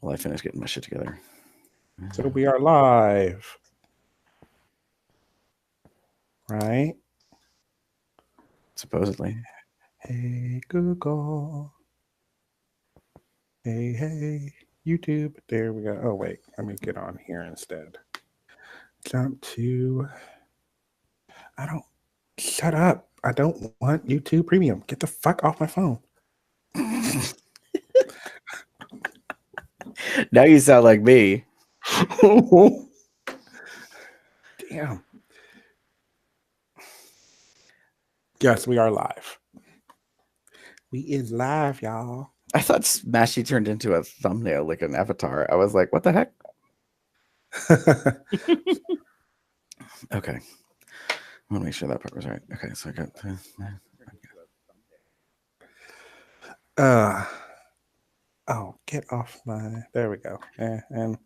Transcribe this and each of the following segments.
Well, I finished getting my shit together. So we are live. Right? Supposedly. Hey, Google. Hey, YouTube. There we go. Oh, wait. Let me get on here instead. Jump to... Shut up. I don't want YouTube Premium. Get the fuck off my phone. Now you sound like me. Damn. Yes, we are live. We is live, y'all. I thought Smashy turned into a thumbnail like an avatar. I was like, what the heck? Okay. I want to make sure that part was right. Okay, so I got oh, get off my... There we go. And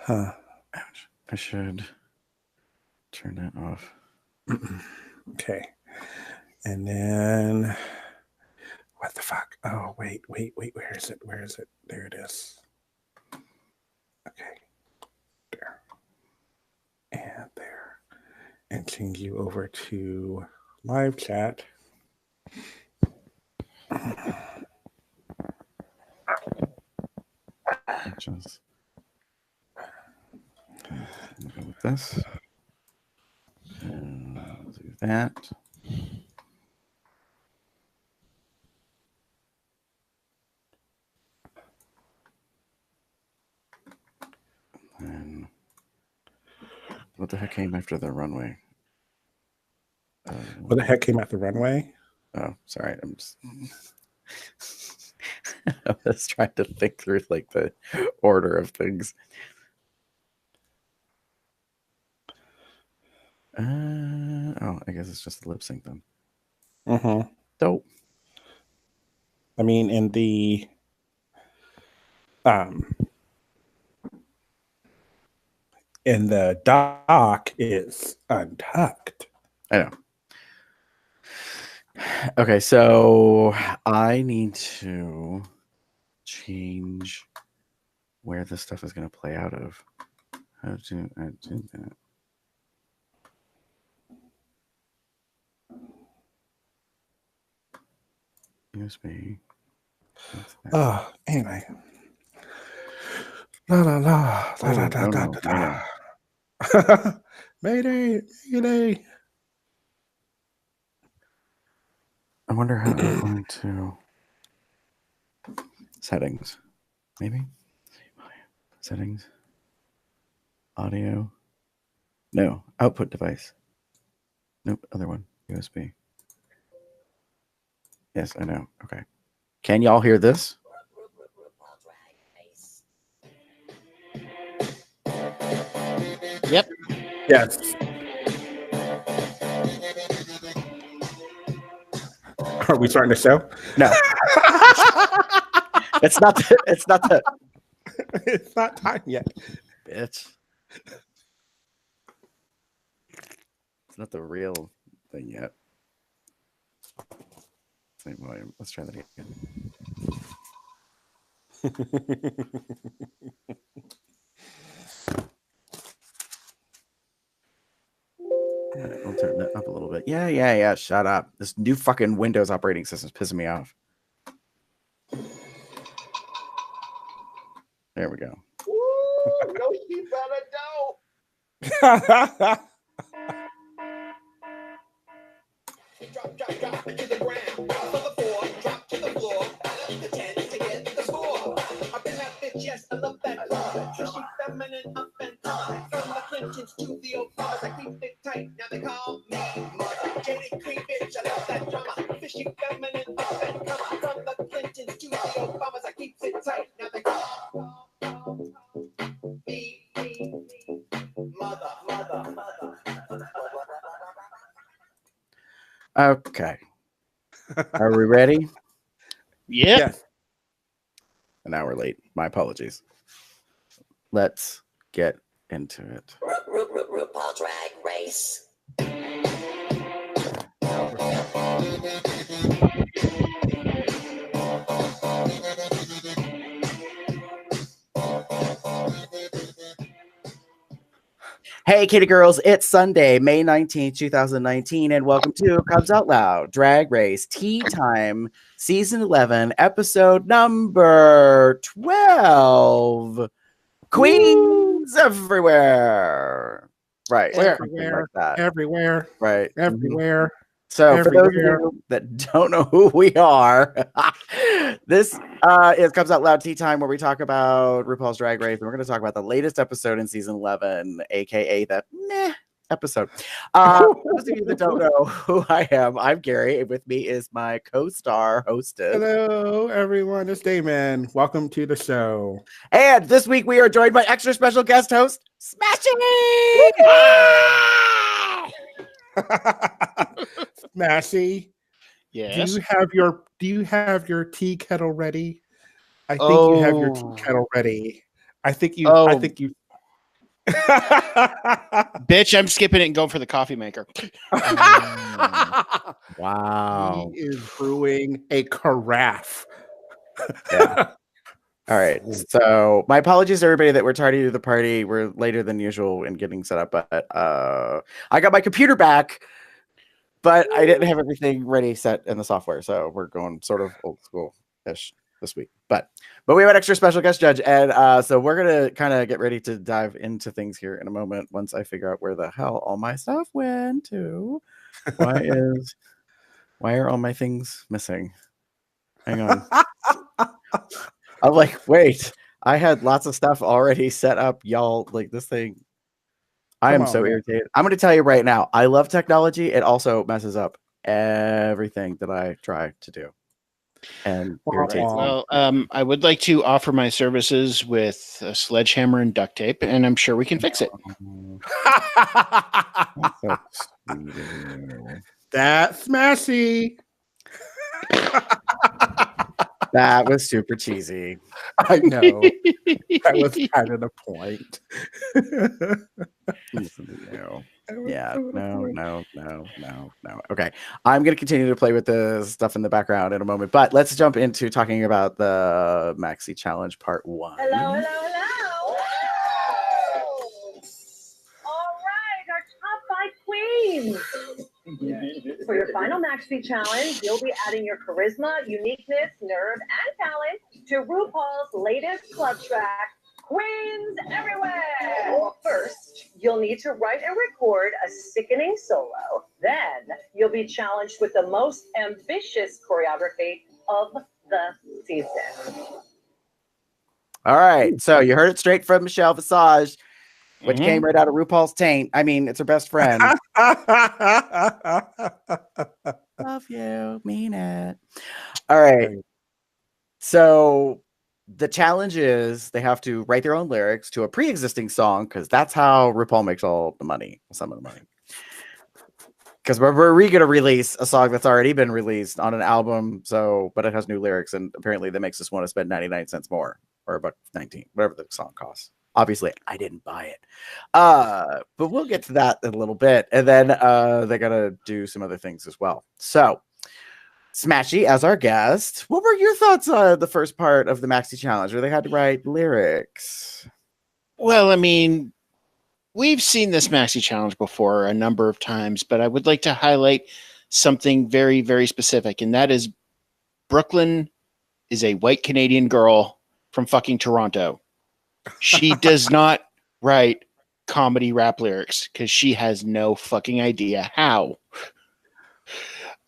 ouch. I should turn that off. Okay. And then what the fuck? Oh, wait. Where is it? There it is. Okay. There. And there. And change you over to live chat. Just go with this. And do that. And what the heck came after the runway? What the heck came after runway? Oh, sorry. I'm just... I was trying to think through like the order of things. Oh, I guess it's just the lip sync then. Dope. I mean, in the doc is untucked. I know. Okay, so I need to change where this stuff is going to play out of. How do I do that? USB. Oh, anyway. La la la la la la la la. Mayday, mayday. I wonder how I'm going to settings. Maybe settings. Audio. No, output device. Nope, other one. USB. Yes, I know. Okay. Can y'all hear this? Yep. Yes. Are we starting the show? No. It's not the, it's not time yet. Bitch. It's not the real thing yet. Same volume. Let's try that again. Right, we'll turn that up a little bit. Yeah. Shut up. This new fucking Windows operating system is pissing me off. There we go. Ooh, no, you better don't. Drop it to the ground. Off of the floor, drop to the floor. The 10 to get the score. I've been that bitch, yes, I love that. Trashy, feminine, up and down. From the Clintons to the Obamas, I keep it tight. Now they call me mother. Jaded cream bitch, I love that drama. Fishy, feminine, up and down. From the Clintons to the Obamas, I keep it tight. Now they call me mother. Okay. Are we ready? Yep. Yes. An hour late. My apologies. Let's get into it. RuPaul Drag Race. Hey, kitty girls, it's Sunday, May 19th, 2019, and welcome to Cubs Out Loud Drag Race Tea Time, Season 11, Episode number 12. Queens everywhere. Right. something like that. Everywhere. Right. Everywhere. So, for those of you that don't know who we are, this is Comes Out Loud Tea Time, where we talk about RuPaul's Drag Race, and we're going to talk about the latest episode in season 11, aka the meh episode. For those of you that don't know who I am, I'm Gary, and with me is my co-star hostess. Hello, everyone. It's Damon. Welcome to the show. And this week we are joined by extra special guest host, Smashing. Smashy. Yes. Do you have your tea kettle ready? I think you have your tea kettle ready. I think you Bitch, I'm skipping it and going for the coffee maker. Wow. He is brewing a carafe. Yeah. All right. So my apologies to everybody that we're tardy to the party. We're later than usual in getting set up, but I got my computer back, but I didn't have everything ready set in the software. So we're going sort of old school-ish this week. But we have an extra special guest judge, and so we're gonna kind of get ready to dive into things here in a moment once I figure out where the hell all my stuff went to. Why are all my things missing? Hang on. I'm like, wait, I had lots of stuff already set up, y'all. Like this thing, I am so irritated. I'm going to tell you right now, I love technology. It also messes up everything that I try to do. And irritates me. Well, I would like to offer my services with a sledgehammer and duct tape, and I'm sure we can fix it. That's smashy. That was super cheesy. I know. That was kind of the point. Yeah, no. Okay, I'm going to continue to play with the stuff in the background in a moment, but let's jump into talking about the Maxi Challenge Part 1. Hello. All right, our top 5 queens. For your final Maxi Challenge, you'll be adding your charisma, uniqueness, nerve, and talent to RuPaul's latest club track, Queens Everywhere. First, you'll need to write and record a sickening solo. Then, you'll be challenged with the most ambitious choreography of the season. All right, so you heard it straight from Michelle Visage, which came right out of RuPaul's taint. I mean, it's her best friend. Love you, mean it. All right. So the challenge is they have to write their own lyrics to a pre-existing song, because that's how RuPaul makes all the money, some of the money. Because we're going to release a song that's already been released on an album, but it has new lyrics, and apparently that makes us want to spend 99 cents more, or $1.19, whatever the song costs. Obviously, I didn't buy it. But we'll get to that in a little bit. And then they got to do some other things as well. So, Smashy, as our guest, what were your thoughts on the first part of the Maxi Challenge where they had to write lyrics? Well, I mean, we've seen this Maxi Challenge before a number of times, but I would like to highlight something very, very specific, and that is Brooklyn is a white Canadian girl from fucking Toronto. She does not write comedy rap lyrics because she has no fucking idea how.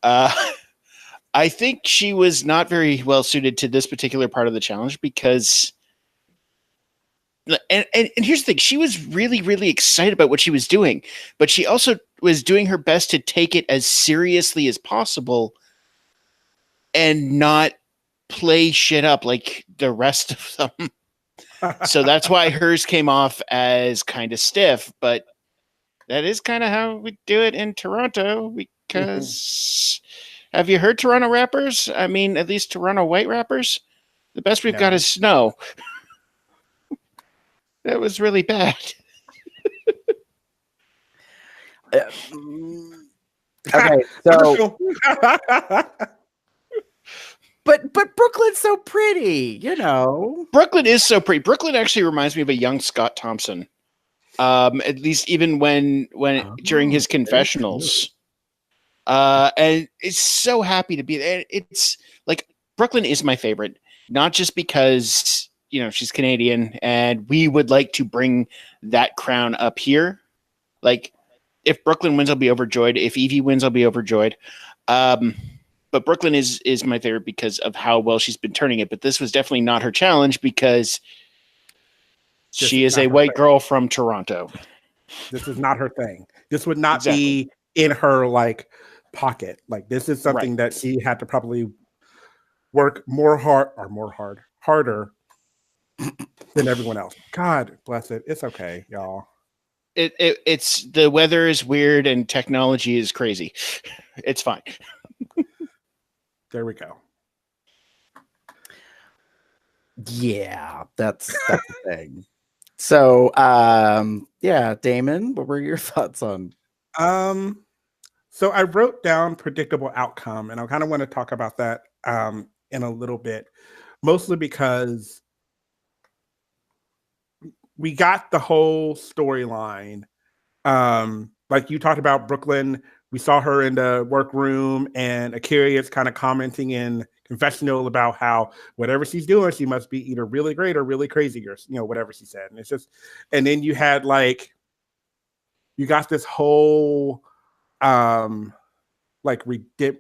I think she was not very well suited to this particular part of the challenge because, and here's the thing, she was really, really excited about what she was doing, but she also was doing her best to take it as seriously as possible and not play shit up like the rest of them. So that's why hers came off as kind of stiff, but that is kind of how we do it in Toronto because have you heard Toronto rappers? I mean, at least Toronto white rappers. The best we've got is Snow. That was really bad. Okay, so But Brooklyn's so pretty, you know. Brooklyn is so pretty. Brooklyn actually reminds me of a young Scott Thompson. At least even when during his confessionals. And it's so happy to be there. It's like Brooklyn is my favorite, not just because she's Canadian and we would like to bring that crown up here. Like if Brooklyn wins, I'll be overjoyed. If Evie wins, I'll be overjoyed. But Brooklyn is my favorite because of how well she's been turning it. But this was definitely not her challenge because she is a white girl from Toronto. This is not her thing. This would not be in her like pocket. Like this is something that she had to probably work harder than everyone else. God bless it. It's okay, y'all. It's the weather is weird and technology is crazy. It's fine. There we go. Yeah, that's the thing. So, yeah, Damon, what were your thoughts on? So I wrote down predictable outcome, and I kind of want to talk about that in a little bit, mostly because we got the whole storyline. Like you talked about Brooklyn, we saw her in the workroom, and Akira is kind of commenting in confessional about how whatever she's doing, she must be either really great or really crazy, or whatever she said. And it's just, and then you had you got this whole like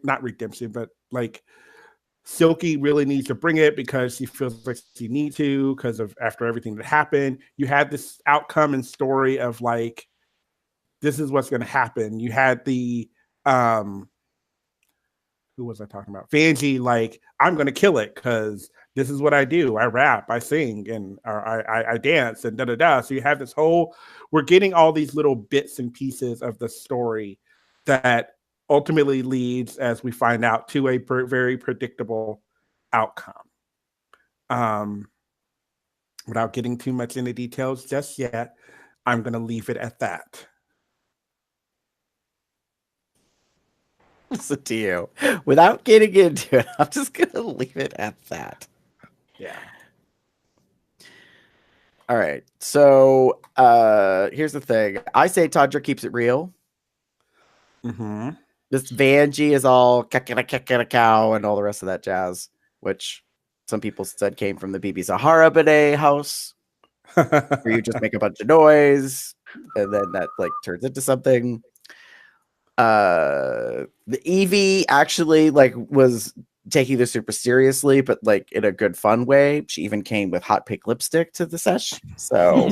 not redemption, but like Silky really needs to bring it because she feels like she needs to because of after everything that happened. You had this outcome and story of like, this is what's going to happen. You had the who was I talking about? Vanjie, like, I'm going to kill it because this is what I do. I rap, I sing, and I dance, and da-da-da. So you have this whole, we're getting all these little bits and pieces of the story that ultimately leads, as we find out, to a very predictable outcome. Without getting too much into details just yet, I'm going to leave it at that. Listen to you. Without getting into it, I'm just going to leave it at that. Yeah. All right. So here's the thing. I say Tundra keeps it real. Mm-hmm. This Vanjie is all cow and all the rest of that jazz, which some people said came from the Bibi Zahara bidet house, where you just make a bunch of noise and then that like turns into something. The Evie actually like was taking this super seriously, but like in a good fun way. She even came with hot pink lipstick to the sesh, so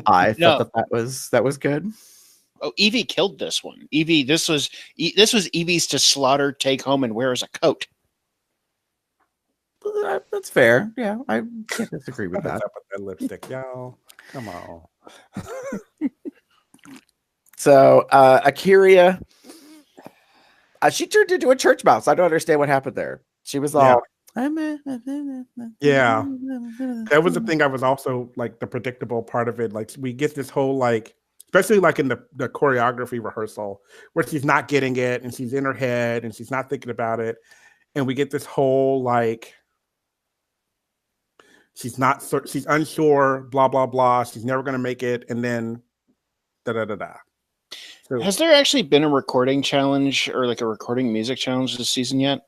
I thought that was good. Oh, Evie killed this one. Evie, this was Evie's to slaughter, take home, and wear as a coat. That's fair. Yeah, I can't disagree with that. Up with that lipstick, y'all. Come on. So Akira, she turned into a church mouse. I don't understand what happened there. She was all yeah. That was the thing. I was also like the predictable part of it. Like we get this whole like, especially like in the choreography rehearsal where she's not getting it and she's in her head and she's not thinking about it, and we get this whole like she's unsure, blah blah blah. She's never gonna make it, and then da da da da. So, has there actually been a recording challenge or like a recording music challenge this season yet?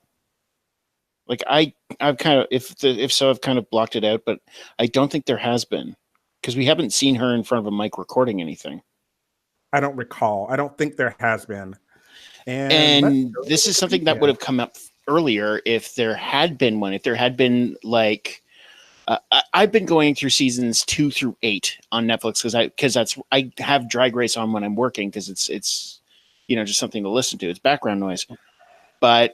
Like I've kind of if so I've kind of blocked it out, but I don't think there has been because we haven't seen her in front of a mic recording anything. I don't recall. I don't think there has been. And this is something that would have come up earlier if there had been one. If there had been like, I've been going through seasons 2 through 8 on Netflix because I have Drag Race on when I'm working because it's just something to listen to. It's background noise, but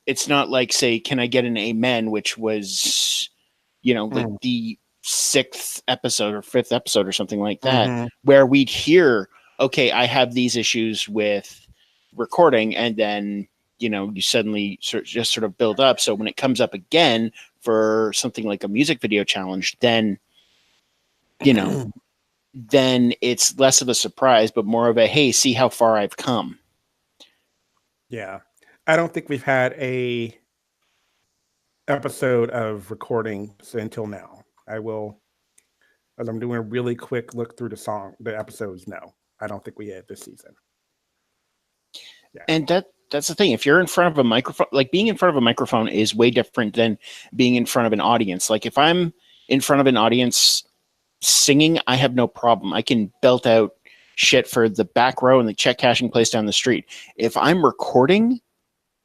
it's not like say, can I get an amen, which was like the 6th episode or 5th episode or something like that, where we'd hear, okay, I have these issues with recording, and then you suddenly just sort of build up. So when it comes up again for something like a music video challenge, then then it's less of a surprise, but more of a, hey, see how far I've come. Yeah, I don't think we've had a episode of recording until now. I will As I'm doing a really quick look through the episodes. No, I don't think we had this season. Yeah. And that's the thing. If you're in front of a microphone, like being in front of a microphone is way different than being in front of an audience. Like if I'm in front of an audience singing, I have no problem. I can belt out shit for the back row and the check cashing place down the street. If I'm recording,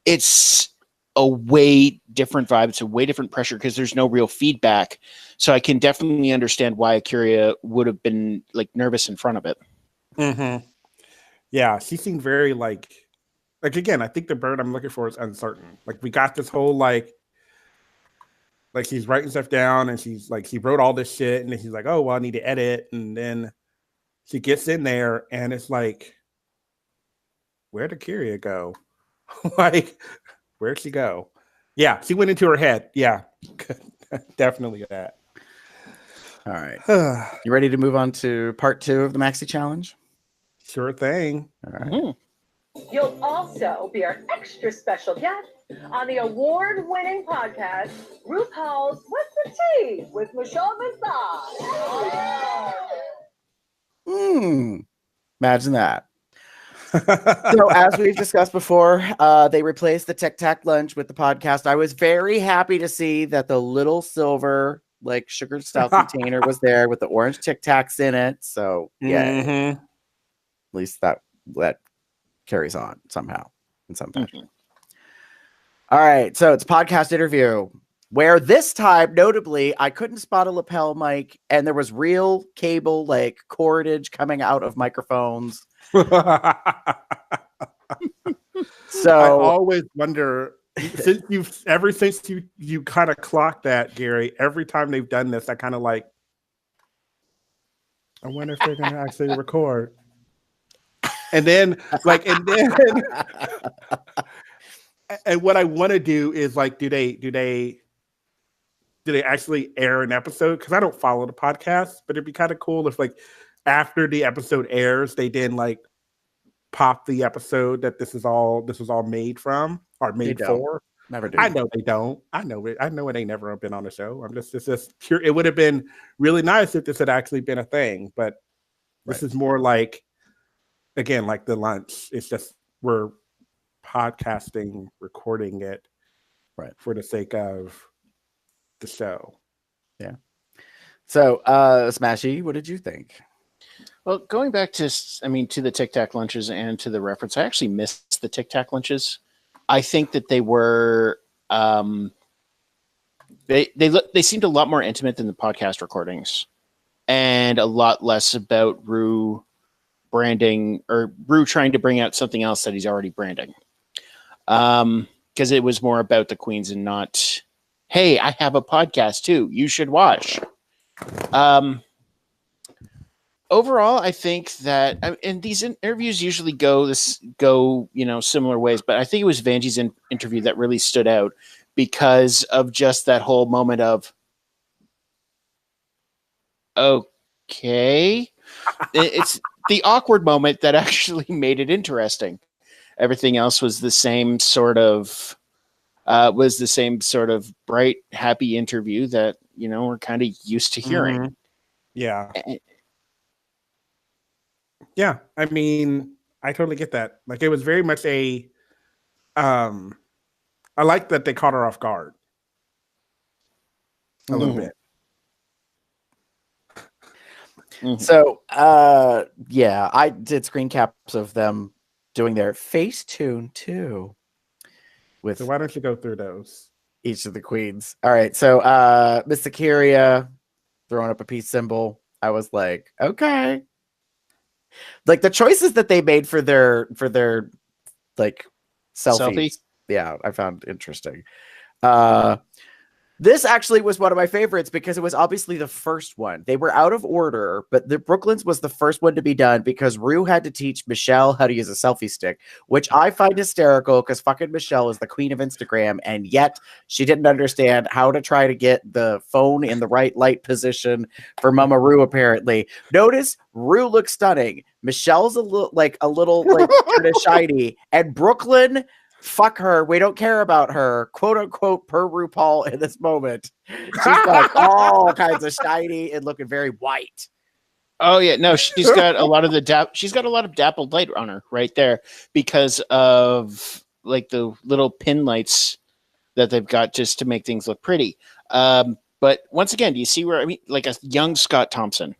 it's a way different vibe. It's a way different pressure because there's no real feedback. So I can definitely understand why Akira would have been like nervous in front of it. Mm-hmm. Yeah, she seemed very like again, I think the bird I'm looking for is uncertain. Like we got this whole like she's writing stuff down and she's like, she wrote all this shit and then she's like, oh, well, I need to edit. And then she gets in there and it's like, where'd Akira go? Like, where'd she go? Yeah, she went into her head. Yeah, definitely that. All right. You ready to move on to part 2 of the Maxi Challenge? Sure thing. All right. Mm-hmm. You'll also be our extra special guest on the award-winning podcast, RuPaul's What's the Tea with Michelle Visage. Imagine that. So as we've discussed before, they replaced the Tic Tac lunch with the podcast. I was very happy to see that the little silver like sugar stout container was there with the orange Tic Tacs in it. So yeah, at least that carries on somehow in some fashion. All right, so it's a podcast interview where this time, notably, I couldn't spot a lapel mic and there was real cable like cordage coming out of microphones. So I always wonder since you kind of clocked that, Gary, every time they've done this, I kind of like, I wonder if they're going to actually record. And then and what I want to do is like, do they actually air an episode? Because I don't follow the podcast, but it'd be kind of cool if like after the episode airs, they then like pop the episode that this was all made from or made for. Never do. I know they don't. I know it ain't never been on the show. It's just pure. It would have been really nice if this had actually been a thing, but this is more like, again, like the lunch. It's just we're podcasting, recording it, for the sake of the show. Yeah. So, Smashy, what did you think? Well, going back to the Tic Tac lunches and to the reference, I actually missed the Tic Tac lunches. I think that they were they seemed a lot more intimate than the podcast recordings, and a lot less about Ru branding or Ru trying to bring out something else that he's already branding. Because it was more about the queens and not, hey, I have a podcast too, you should watch. Overall, I think that, and these interviews usually go similar ways, but I think it was Vanjie's interview that really stood out because of just that whole moment of, okay, it's the awkward moment that actually made it interesting. Everything else was the same sort of bright, happy interview that, we're kind of used to hearing. Mm-hmm. Yeah. Yeah. I mean, I totally get that. Like, it was very much I like that they caught her off guard a little bit. Mm-hmm. So, yeah, I did screen caps of them doing their Facetune too. So why don't you go through those? Each of the queens. All right. So, Miss Akira throwing up a peace symbol. I was like, okay. Like the choices that they made for their like selfies. Yeah, I found interesting. This actually was one of my favorites because it was obviously the first one. They were out of order, but the Brooklyn's was the first one to be done because Ru had to teach Michelle how to use a selfie stick, which I find hysterical because fucking Michelle is the queen of Instagram, and yet she didn't understand how to try to get the phone in the right light position for Mama Ru, apparently. Notice Ru looks stunning. Michelle's a little kind of shiny, and Brooklyn, fuck her. We don't care about her, quote unquote, per RuPaul in this moment. She's got all kinds of shiny and looking very white. Oh yeah, no, she's got a lot of she's got a lot of dappled light on her right there because of like the little pin lights that they've got just to make things look pretty. But once again, do you see where I mean? Like a young Scott Thompson.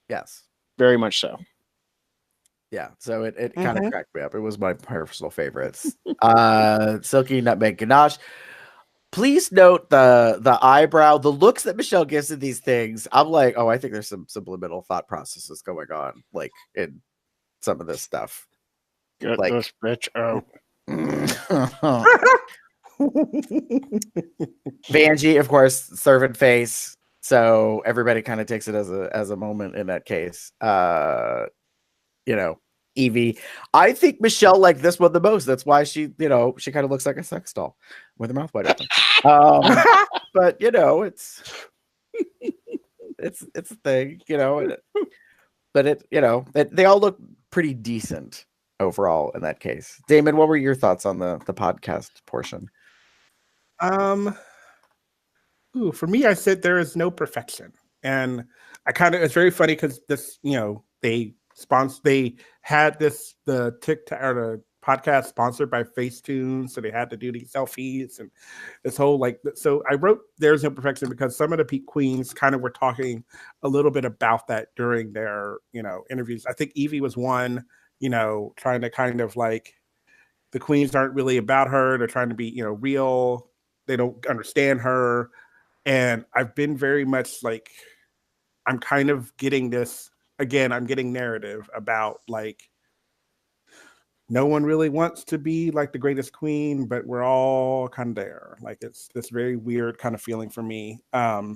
Yes. Very much so. Yeah, so it kind of cracked me up. It was my personal favorites. Silky Nutmeg Ganache. Please note the eyebrow, the looks that Michelle gives to these things. I'm like, oh, I think there's some subliminal thought processes going on, like in some of this stuff. Get like, this bitch out. Vanjie, of course, servant face. So everybody kind of takes it as a moment in that case. Evie. I think Michelle liked this one the most. That's why she kind of looks like a sex doll with her mouth wide open. But it's a thing, but they all look pretty decent overall in that case. Damon, what were your thoughts on the podcast portion? For me, I said there is no perfection, and it's very funny because this, they had the TikTok or the podcast sponsored by Facetune, so they had to do these selfies and this whole so I wrote there's no perfection because some of the peak queens kind of were talking a little bit about that during their interviews. I think Evie was one, trying to kind of like the queens aren't really about her, they're trying to be real, they don't understand her, and I've been very much like I'm kind of getting this. Again, I'm getting narrative about like no one really wants to be like the greatest queen, but we're all kind of there. Like it's this very weird kind of feeling for me. I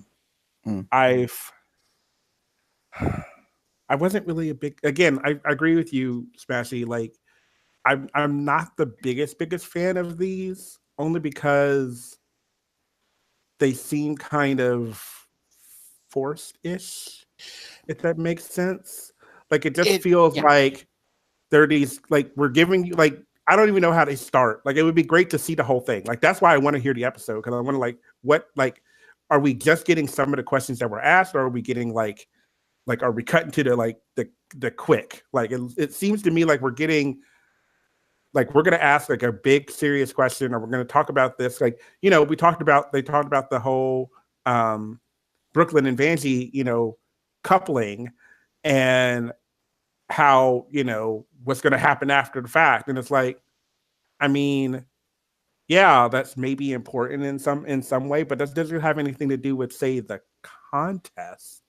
wasn't really a big. Again, I agree with you, Smashy. Like I'm not the biggest fan of these, only because they seem kind of forced-ish. If that makes sense. Like it just feels like there are these, like we're giving you, like I don't even know how they start. Like it would be great to see the whole thing. Like that's why I want to hear the episode, because I want to are we just getting some of the questions that were asked, or are we getting like are we cutting to the quick? Like it seems to me like we're getting like we're gonna ask like a big serious question, or we're gonna talk about this. Like they talked about the whole Brooklyn and Vanjie, coupling and how what's going to happen after the fact, and it's like, I mean, yeah, that's maybe important in some way, but that doesn't have anything to do with, say, the contest.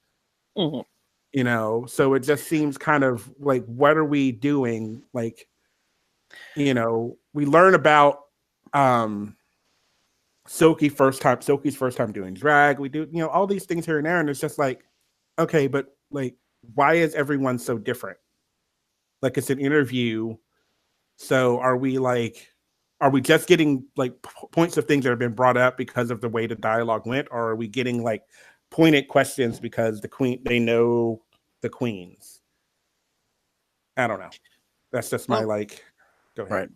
So it just seems kind of like, what are we doing? Like, we learn about Silky's first time doing drag. We do all these things here and there, and it's just like, okay, but like, why is everyone so different? Like it's an interview, so are we just getting like points of things that have been brought up because of the way the dialogue went, or are we getting like pointed questions because they know the queens? I don't know. That's just my go ahead. Right.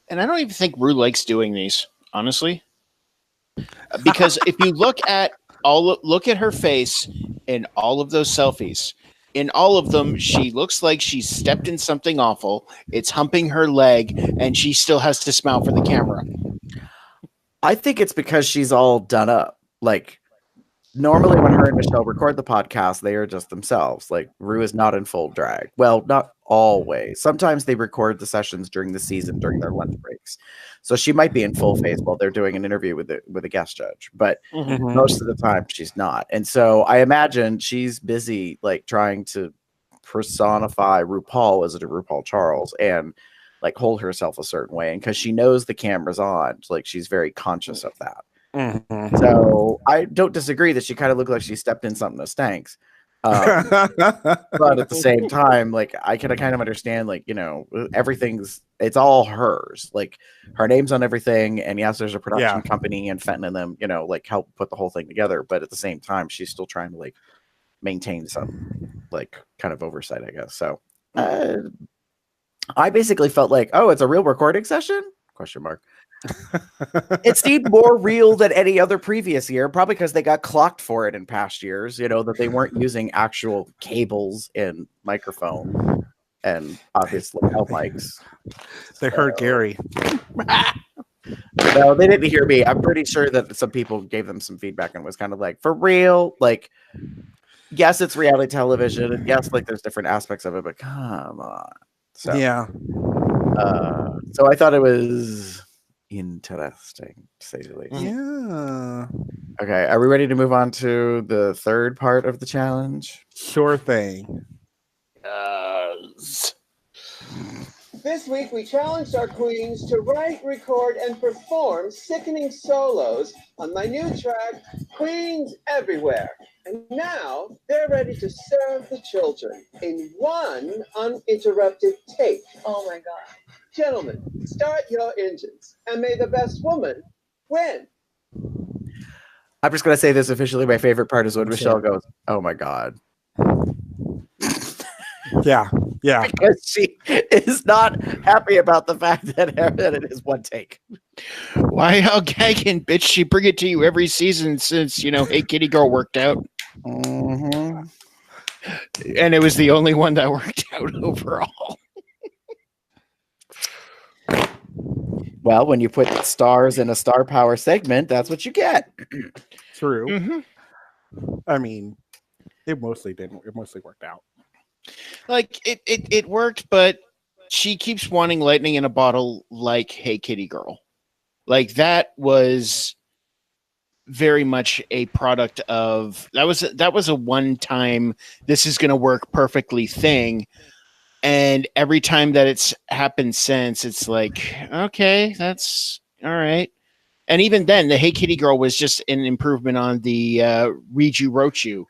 And I don't even think Rue likes doing these, honestly, because if you look at her face in all of those selfies, in all of them, she looks like she's stepped in something awful. It's humping her leg, and she still has to smile for the camera. I think it's because she's all done up. Like, normally when her and Michelle record the podcast, they are just themselves. Like, Rue is not in full drag. Well, not always. Sometimes they record the sessions during the season, during their lunch breaks. So she might be in full face while they're doing an interview with a guest judge. But most of the time, she's not. And so I imagine she's busy, like, trying to personify RuPaul as a RuPaul Charles and, like, hold herself a certain way. And because she knows the camera's on, like, she's very conscious of that. So I don't disagree that she kind of looked like she stepped in something that stinks. But at the same time, like I can kind of understand, like, it's all hers. Like her name's on everything, and yes, there's a production company and Fenton and them, like help put the whole thing together. But at the same time, she's still trying to like maintain some like kind of oversight, I guess. So I basically felt like, oh, it's a real recording session? Question mark. It seemed more real than any other previous year, probably because they got clocked for it in past years, that they weren't using actual cables and microphone and obviously mics. They heard Gary. No, they didn't hear me. I'm pretty sure that some people gave them some feedback and was kind of like, for real? Like, yes, it's reality television, and yes, like there's different aspects of it, but come on. So, Yeah. So I thought it was interesting, to say the least. Yeah. Okay, are we ready to move on to the third part of the challenge? Sure thing. Yes. This week, we challenged our queens to write, record, and perform sickening solos on my new track, Queens Everywhere. And now, they're ready to serve the children in one uninterrupted take. Oh my God. Gentlemen, start your engines, and may the best woman win. I'm just going to say this officially. My favorite part is when Michelle goes, oh my God. Yeah. Yeah. Because she is not happy about the fact that it is one take. Why, how gagging, bitch? She bring it to you every season since, Hey Kitty Girl worked out. Mm-hmm. And it was the only one that worked out overall. Well, when you put stars in a star power segment, that's what you get. True. Mm-hmm. I mean, it mostly didn't. It mostly worked out. Like it worked, but she keeps wanting lightning in a bottle like Hey Kitty Girl. Like that was very much a product of that was a one-time this is gonna work perfectly thing. And every time that it's happened since, it's like, okay, that's all right. And even then, the Hey Kitty Girl was just an improvement on the Read You Wrote You.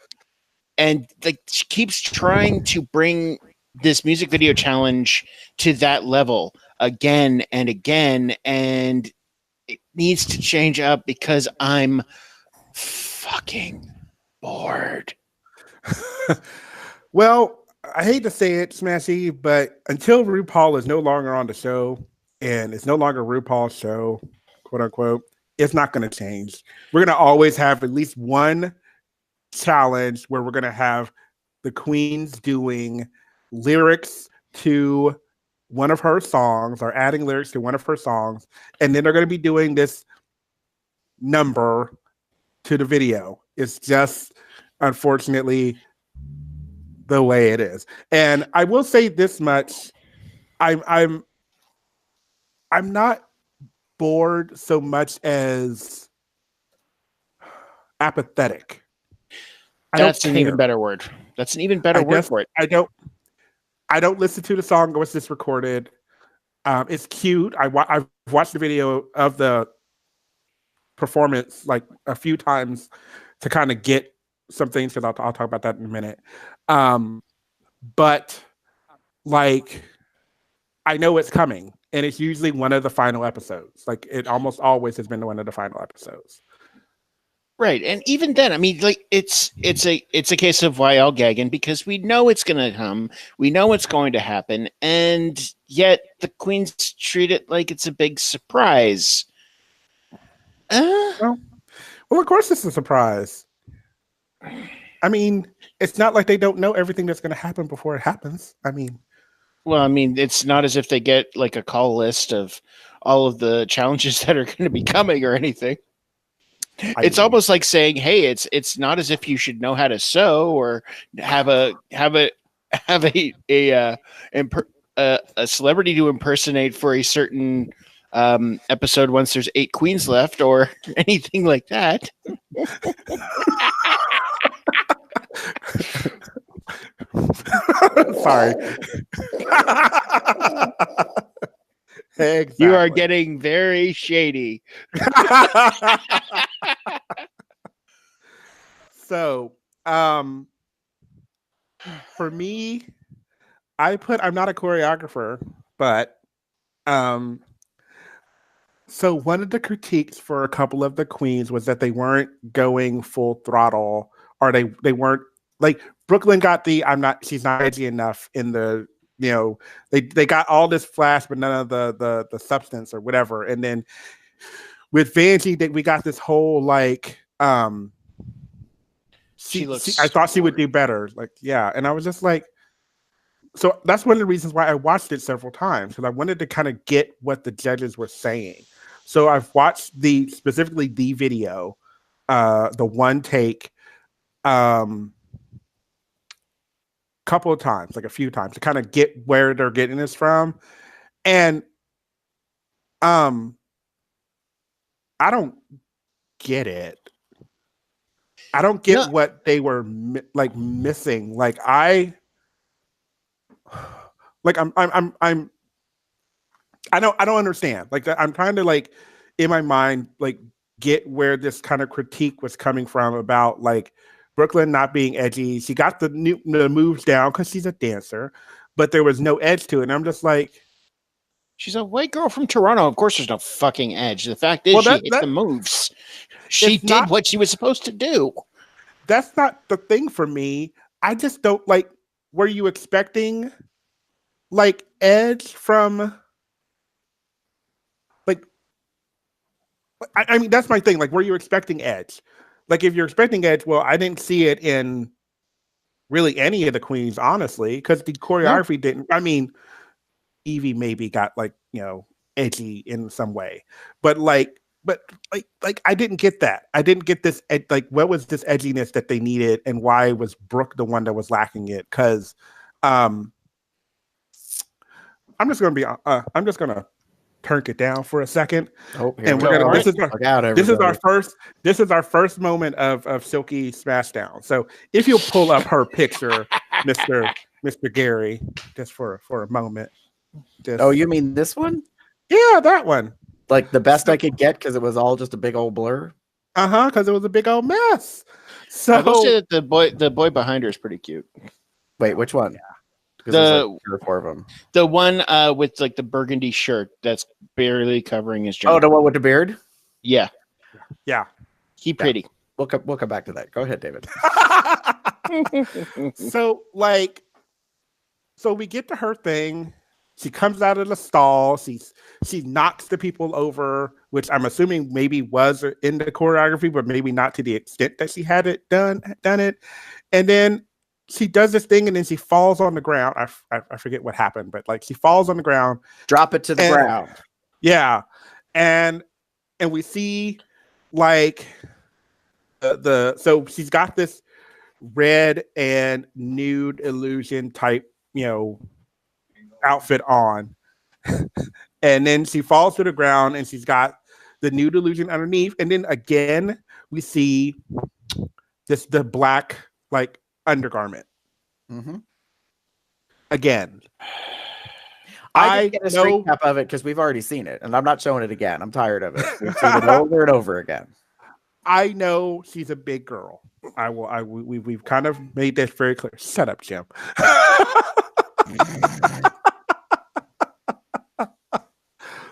And like she keeps trying to bring this music video challenge to that level again and again, and it needs to change up because I'm fucking bored. Well, I hate to say it, Smashy, but until RuPaul is no longer on the show and it's no longer RuPaul's show, quote unquote, it's not going to change. We're going to always have at least one challenge where we're going to have the queens doing lyrics to one of her songs or adding lyrics to one of her songs, and then they're going to be doing this number to the video. It's just unfortunately the way it is. And I will say this much, I'm not bored so much as apathetic. That's an even better word. That's an even better word for it. I don't listen to the song. It was just recorded. It's cute. I've watched the video of the performance like a few times to kind of get some things, because I'll talk about that in a minute. But like, I know it's coming, and it's usually one of the final episodes. Like it almost always has been one of the final episodes. Right, and even then, I mean, like it's a case of why all gagging, because we know it's going to come, we know it's going to happen, and yet the queens treat it like it's a big surprise. Well, of course it's a surprise. I mean, it's not like they don't know everything that's going to happen before it happens. I mean, it's not as if they get like a call list of all of the challenges that are going to be coming or anything. It's almost like saying, "Hey, it's not as if you should know how to sew or have a celebrity to impersonate for a certain episode once there's 8 queens left or anything like that." Sorry. Exactly. You are getting very shady. So, for me, I'm not a choreographer, but so one of the critiques for a couple of the queens was that they weren't going full throttle, or they weren't like Brooklyn got the she's not edgy enough in the they got all this flash, but none of the substance or whatever. And then with Vanjie, we got this whole like, I thought she would do better. Like, yeah. And I was just like, so that's one of the reasons why I watched it several times, because I wanted to kind of get what the judges were saying. So I've watched specifically the video, the one take, couple of times, like a few times, to kind of get where they're getting this from. And I don't get it. I don't get what they were missing. I don't understand. Like, I'm trying to like in my mind like get where this kind of critique was coming from about like Brooklyn not being edgy. She got the moves down because she's a dancer, but there was no edge to it. And I'm just like, she's a white girl from Toronto. Of course, there's no fucking edge. The fact is, she hit the moves. She did what she was supposed to do. That's not the thing for me. I just don't like. Were you expecting like edge from? Like, I mean, that's my thing. Like, were you expecting edge? Like, if you're expecting edge, well, I didn't see it in really any of the queens, honestly, because the choreography didn't. I mean, Evie maybe got like, edgy in some way, but I didn't get that. I didn't get this. Like, what was this edginess that they needed, and why was Brooke the one that was lacking it? Because, I'm just gonna turn it down for a second. And we're gonna. This is our first moment of Silky Smashdown. So if you'll pull up her picture, Mr. Gary, just for a moment. You mean this one? Yeah, that one. Like the best I could get because it was all just a big old blur. Because it was a big old mess. So I will say that the boy behind her is pretty cute. Wait, which one? Yeah. There's like 3 or 4 of them. The one with like the burgundy shirt that's barely covering his junk. Oh, the one with the beard? Yeah. Yeah. He pretty. We'll come back to that. Go ahead, David. So we get to her thing. She comes out of the stall. She knocks the people over, which I'm assuming maybe was in the choreography, but maybe not to the extent that she had it done it. And then she does this thing, and then she falls on the ground. I forget what happened, but like she falls on the ground. Drop it to the ground. Yeah, and we see like so she's got this red and nude illusion type, outfit on, and then she falls to the ground, and she's got the nude illusion underneath, and then again we see the black like undergarment. Again, I didn't get a straight cap of it because we've already seen it, and I'm not showing it again. I'm tired of it. We've seen it over and over again. I know she's a big girl. We've kind of made this very clear. Shut up, Jim.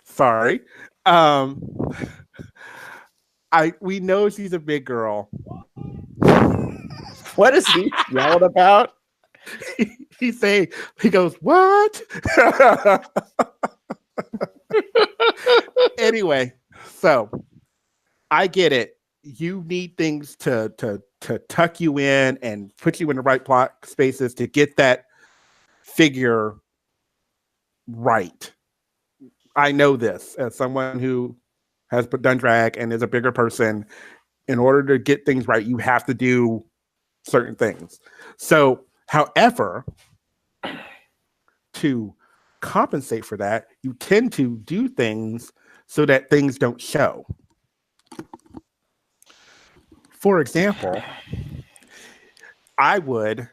Sorry. We know she's a big girl. What is he yelling about? He goes, what? Anyway, so I get it. You need things to tuck you in and put you in the right plot spaces to get that figure right. I know this as someone who has done drag and is a bigger person. In order to get things right, you have to do certain things. So, however, to compensate for that, you tend to do things so that things don't show. For example, I would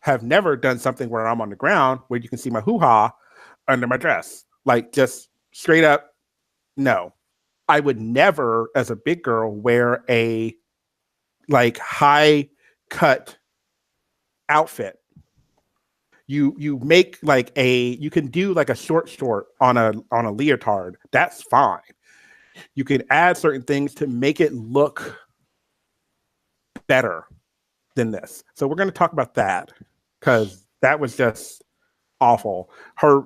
have never done something where I'm on the ground where you can see my hoo-ha under my dress. Like, just straight up, no. I would never, as a big girl, wear a like high cut outfit. You make like you can do like a short on a leotard. That's fine. You can add certain things to make it look better than this. So we're going to talk about that because that was just awful. Her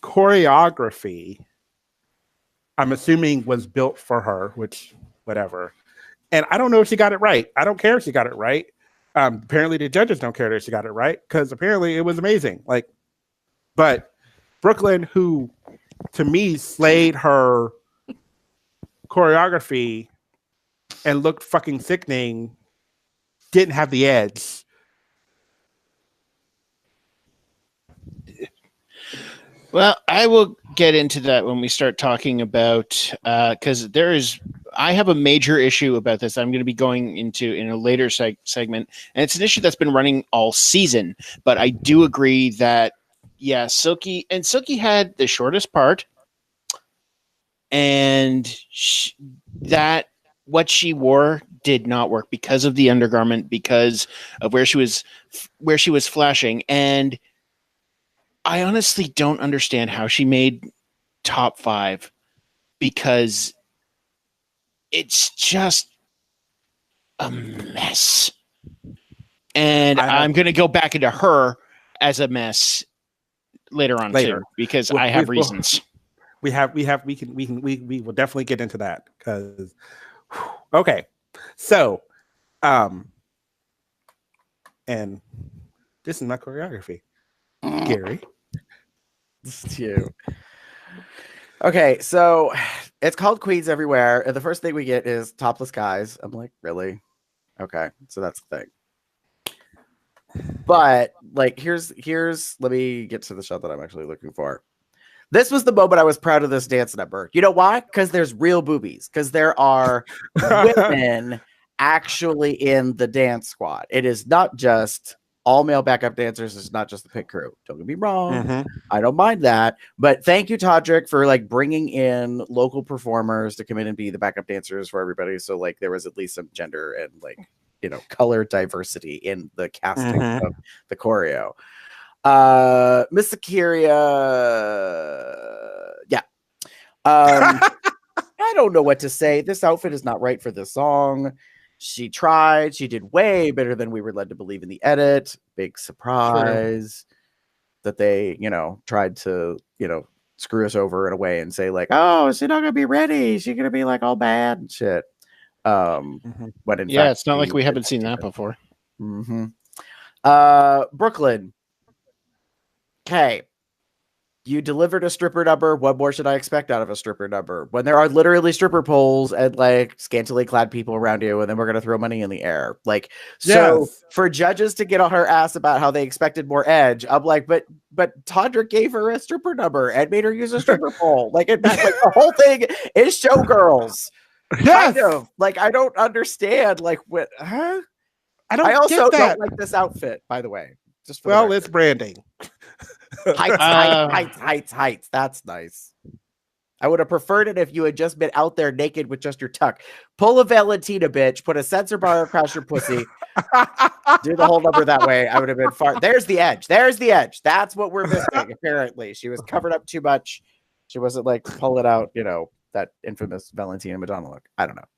choreography, I'm assuming, was built for her, which whatever. And I don't know if she got it right. I don't care if she got it right. Apparently the judges don't care if she got it right, because apparently it was amazing. Like, but Brooklyn, who to me slayed her choreography and looked fucking sickening, didn't have the edge. Well, I will get into that when we start talking about because I have a major issue about this. I'm going to be going into in a later segment, and it's an issue that's been running all season. But I do agree that Silky had the shortest part, and that what she wore did not work because of the undergarment, because of where she was flashing. And I honestly don't understand how she made top 5, because it's just a mess. And I'm going to go back into her as a mess later on too, because I have reasons. We will definitely get into that, because okay. So and this is my choreography. Gary. This is you. Okay, so it's called Queens Everywhere, and the first thing we get is topless guys. I'm like, really? Okay, so that's the thing. But like, here's let me get to the shot that I'm actually looking for. This was the moment I was proud of this dance number. You know why? Because there's real boobies. Because there are women actually in the dance squad. It is not just all male backup dancers. It's not just the pit crew. Don't get me wrong. Mm-hmm. I don't mind that. But thank you, Todrick, for like bringing in local performers to come in and be the backup dancers for everybody. So like there was at least some gender and like, you know, color diversity in the casting of the choreo. Miss Akiria, I don't know what to say. This outfit is not right for this song. She tried. She did way better than we were led to believe in the edit. Big surprise that they, you know, tried to, you know, screw us over in a way and say like, oh, she's not gonna be ready. She's gonna be like all bad and shit. But in fact, it's not like we haven't seen that before. Brooklyn. Okay, you delivered a stripper number. What more should I expect out of a stripper number when there are literally stripper poles and like scantily clad people around you, and then we're gonna throw money in the air? Like, so for judges to get on her ass about how they expected more edge, I'm like, but Todrick gave her a stripper number and made her use a stripper pole. Like, like the whole thing is showgirls. Kind of. Like, I don't understand. Like, what? Huh? I also don't like this outfit, by the way. Just for it's branding. Heights. That's nice. I would have preferred it if you had just been out there naked with just your tuck. Pull a Valentina, bitch. Put a sensor bar across your pussy. Do the whole number that way. I would have been far. There's the edge. That's what we're missing. Apparently, she was covered up too much. She wasn't like pull it out. You know, that infamous Valentina Madonna look. I don't know.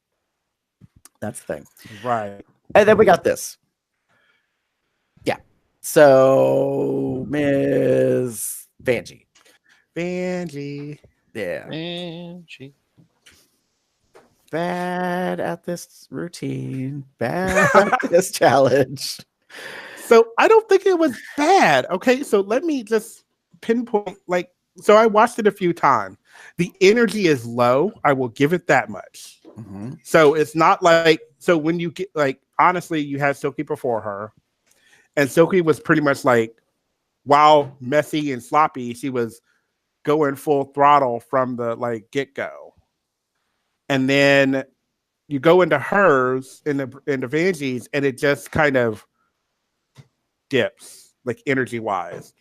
That's the thing, right? And then we got this. So, Ms. Vanjie. Yeah. Vanjie. Bad at this routine. Bad at this challenge. So, I don't think it was bad. Okay, so let me just pinpoint, like, so I watched it a few times. The energy is low. I will give it that much. So, it's not like, so when you get, like, honestly, you had Silky before her. And Silky was pretty much like, while messy and sloppy, she was going full throttle from the like get-go. And then you go into hers in the Vanjie's, and it just kind of dips, like energy-wise.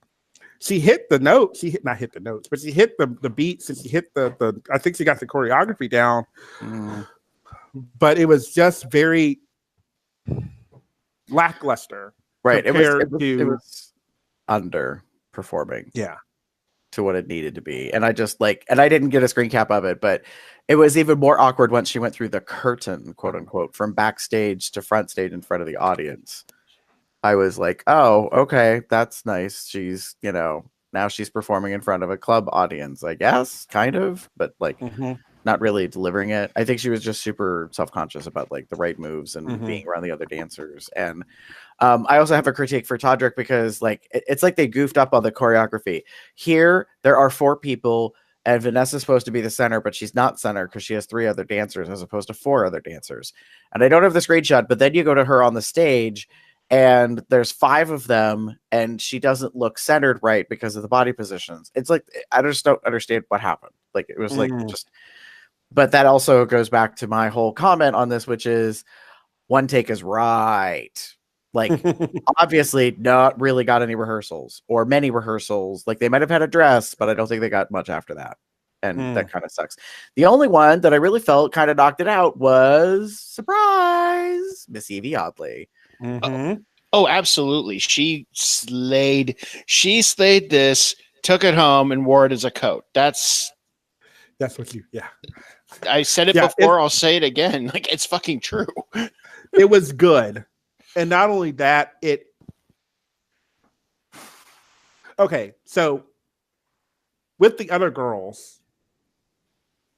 She hit the note. She hit not hit the notes, but she hit the beats, and she hit the I think she got the choreography down. But it was just very lackluster. Right. It was underperforming. Yeah. To what it needed to be. And I just like, and I didn't get a screen cap of it, but it was even more awkward once she went through the curtain, quote unquote, from backstage to front stage in front of the audience. I was like, oh, okay, that's nice. She's, now she's performing in front of a club audience, I guess, kind of, but like not really delivering it. I think she was just super self-conscious about like the right moves and being around the other dancers. And I also have a critique for Todrick because like it's like they goofed up on the choreography. Here, there are 4 people, and Vanessa's supposed to be the center, but she's not center because she has 3 other dancers as opposed to 4 other dancers. And I don't have the screenshot, but then you go to her on the stage, and there's 5 of them, and she doesn't look centered right because of the body positions. It's like I just don't understand what happened. Like it was like just. But that also goes back to my whole comment on this, which is one take is right. Like, obviously, not really got any rehearsals or many rehearsals. Like, they might have had a dress, but I don't think they got much after that. And that kind of sucks. The only one that I really felt kind of knocked it out was, surprise, Miss Evie Oddly. Oh, absolutely. She slayed this, took it home, and wore it as a coat. That's what you, I said it before, I'll say it again. Like, it's fucking true. It was good. And not only that, okay, so with the other girls,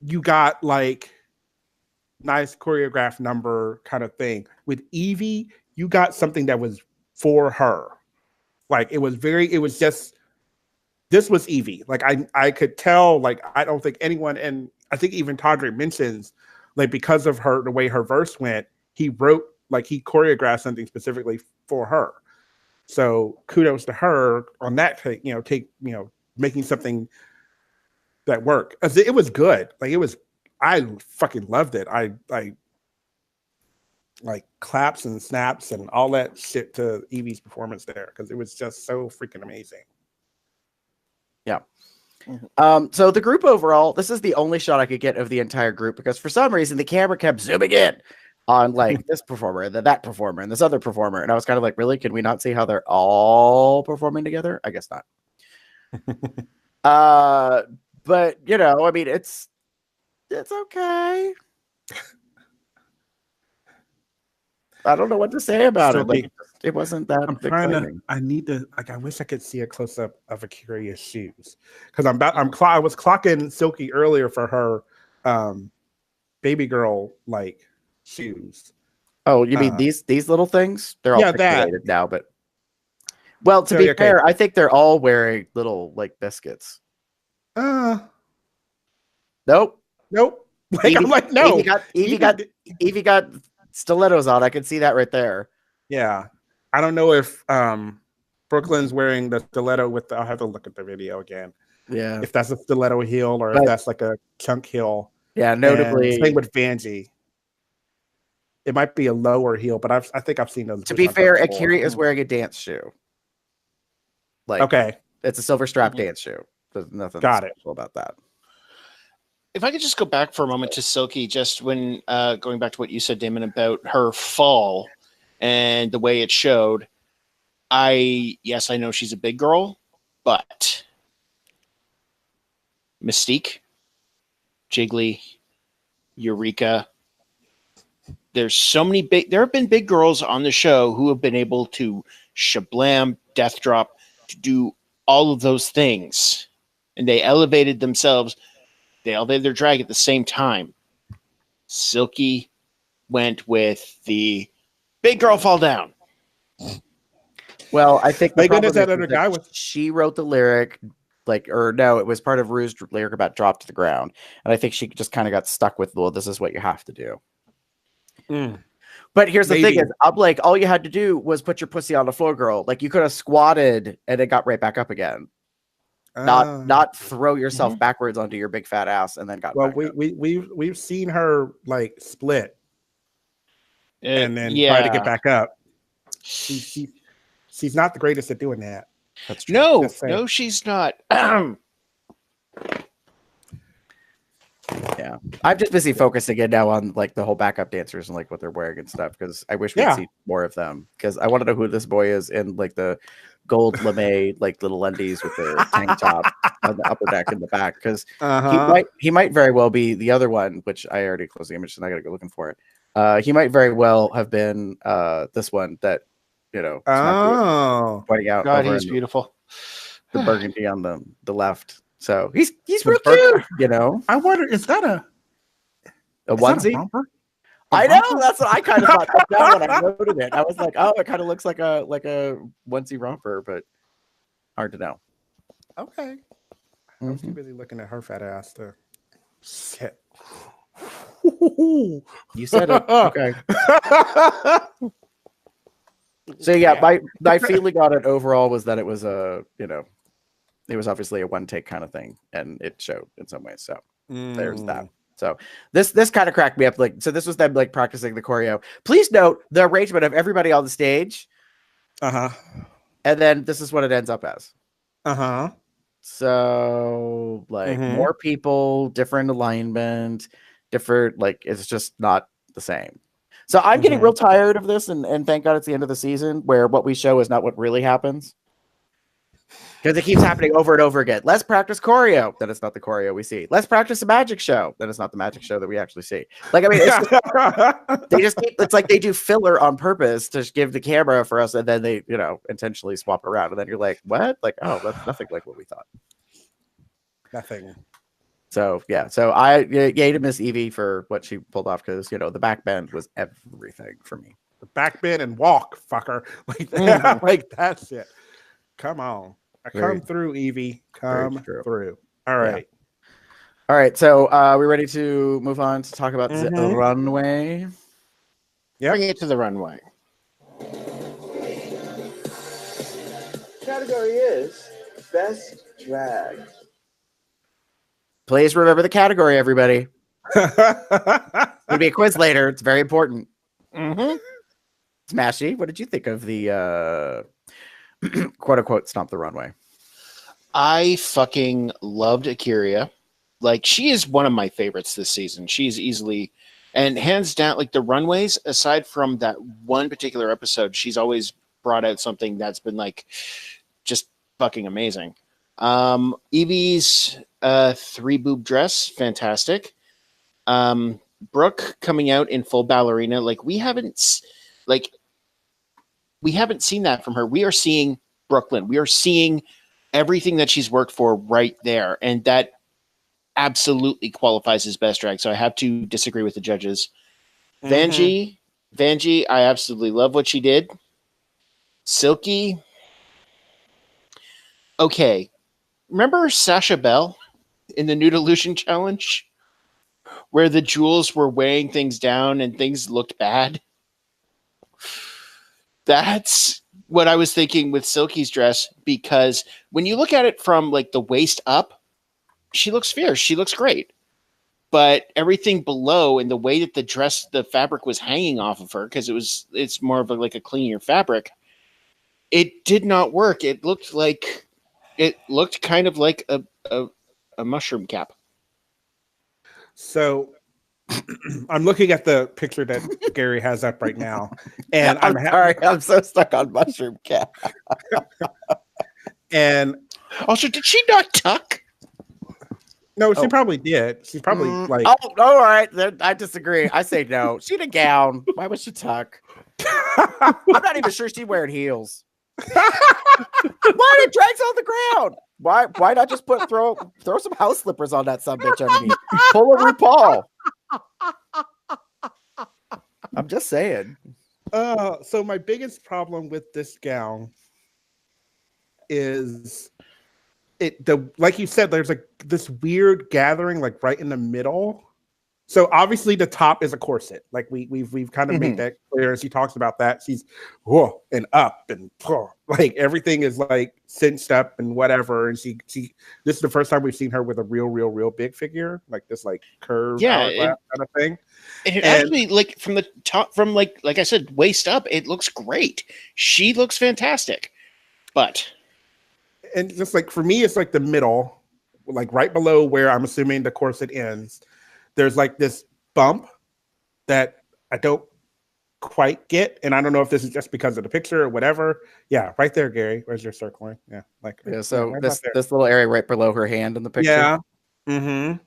you got like nice choreographed number kind of thing. With Evie, you got something that was for her. Like it was just, this was Evie. Like I could tell, like, I don't think anyone, and I think even Todrick mentions, like, because of her, the way her verse went, he choreographed something specifically for her. So kudos to her on that, making something that worked. It was good. Like I fucking loved it. I like claps and snaps and all that shit to Evie's performance there because it was just so freaking amazing. Yeah. So the group overall, this is the only shot I could get of the entire group because for some reason the camera kept zooming in on like this performer and then that performer and this other performer. And I was kind of like, really? Can we not see how they're all performing together? I guess not. But I mean, it's okay. I don't know what to say about it. Like, it wasn't that exciting. I wish I could see a close up of Akira's shoes because I was clocking Silky earlier for her baby girl like shoes. Oh, you mean these little things? They're all pixelated now, but to be fair, I think they're all wearing little like biscuits. Nope. Like, Evie, I'm like, no. Evie got stilettos on. I can see that right there. Yeah. I don't know if Brooklyn's wearing the stiletto with I'll have to look at the video again. Yeah. If that's a stiletto heel or if that's like a chunk heel. Yeah, notably. And same with Vanjie. It might be a lower heel, but I think I've seen those. To be fair, Akira is wearing a dance shoe. Like, okay. It's a silver strap dance shoe. There's nothing special about that. If I could just go back for a moment to Silky, just when going back to what you said, Damon, about her fall and the way it showed. I know she's a big girl, but Mystique, Jiggly, Eureka, there have been big girls on the show who have been able to shablam, death drop, to do all of those things. And they elevated themselves. They elevated their drag at the same time. Silky went with the big girl fall down. Well, I think my goodness, that other guy was. She wrote the lyric, it was part of Rue's lyric about drop to the ground, and I think she just kind of got stuck with, well, this is what you have to do. But here's the thing: is I'm like, all you had to do was put your pussy on the floor, girl. Like you could have squatted and it got right back up again. Not throw yourself backwards onto your big fat ass and then got. Well, we've seen her like split and then try to get back up. She's not the greatest at doing that. That's true. No, she's not. Yeah, I'm just busy focusing in now on like the whole backup dancers and like what they're wearing and stuff because I wish we'd see more of them because I want to know who this boy is in like the gold lame like little undies with the tank top on the upper deck in the back because he might very well be the other one, which I already closed the image and I gotta go looking for it. He might very well have been this one that Oh, pointing out God, over he's beautiful. the burgundy on the left. So he's The real cute. I wonder, is that a onesie? romper? I know, that's what I kind of thought down when I noted it. I was like, oh, it kind of looks like a onesie romper, but hard to know. Okay. I was too busy looking at her fat ass to shit. You said it. Okay. So yeah, my feeling on it overall was that it was it was obviously a one take kind of thing, and it showed in some ways. So there's that. So this kind of cracked me up. Like, so this was them like practicing the choreo. Please note the arrangement of everybody on the stage. And then this is what it ends up as. So like more people, different alignment, different, like it's just not the same. So I'm getting real tired of this, and thank God it's the end of the season where what we show is not what really happens. Because it keeps happening over and over again. Let's practice choreo. Then it's not the choreo we see. Let's practice a magic show. Then it's not the magic show that we actually see. Like, I mean, it's like they do filler on purpose to give the camera for us, and then they, intentionally swap around. And then you're like, what? Like, oh, that's nothing like what we thought. Nothing. So, yeah. So I yay to Miss Evie for what she pulled off, because, the back bend was everything for me. The back bend and walk, fucker. Like that. Like that shit. Come on. Come through, Evie. Come through. All right. Yeah. All right. So we ready to move on to talk about the runway? Yeah. Bring it to the runway. Category is Best Drag. Please remember the category, everybody. It'll be a quiz later. It's very important. Smashy, what did you think of the quote unquote stomp the runway? I fucking loved Akiria. Like, she is one of my favorites this season. She's easily, and hands down, like the runways, aside from that one particular episode, she's always brought out something that's been like just fucking amazing. Evie's 3-boob dress, fantastic. Brooke coming out in full ballerina, like we haven't seen that from her. We are seeing Brooklyn. We are seeing everything that she's worked for right there, and that absolutely qualifies as best drag. So I have to disagree with the judges. Vanjie, I absolutely love what she did. Silky, okay. Remember Sasha Bell in the Nude Illusion Challenge, where the jewels were weighing things down and things looked bad? That's what I was thinking with Silky's dress, because when you look at it from like the waist up, she looks fierce. She looks great. But everything below, and the way that the fabric was hanging off of her, because it's more of like a cleaner fabric, it did not work. It looked kind of like a mushroom cap. So I'm looking at the picture that Gary has up right now, and I'm sorry, I'm so stuck on mushroom cap. And also, did she not tuck? No, she probably did. She's probably like. Oh, all right. I disagree. I say no. She had a gown. Why would she tuck? I'm not even sure she'd wear heels. Why did drags on the ground? Why not just throw some house slippers on that subbitch underneath? Pull a RuPaul. I'm just saying. So my biggest problem with this gown is like you said, there's like this weird gathering like right in the middle. So obviously the top is a corset. Like we've kind of made that clear. She talks about that. She's and up and like everything is like cinched up and whatever. And she this is the first time we've seen her with a real big figure, like this like curved hourglass kind of thing. And actually, like from the top, from like I said, waist up, it looks great. She looks fantastic. And just like for me, it's like the middle, like right below where I'm assuming the corset ends. There's like this bump that I don't quite get, and I don't know if this is just because of the picture or whatever. Yeah, right there, Gary. Where's your circling? Yeah, like so right this little area right below her hand in the picture. Yeah. And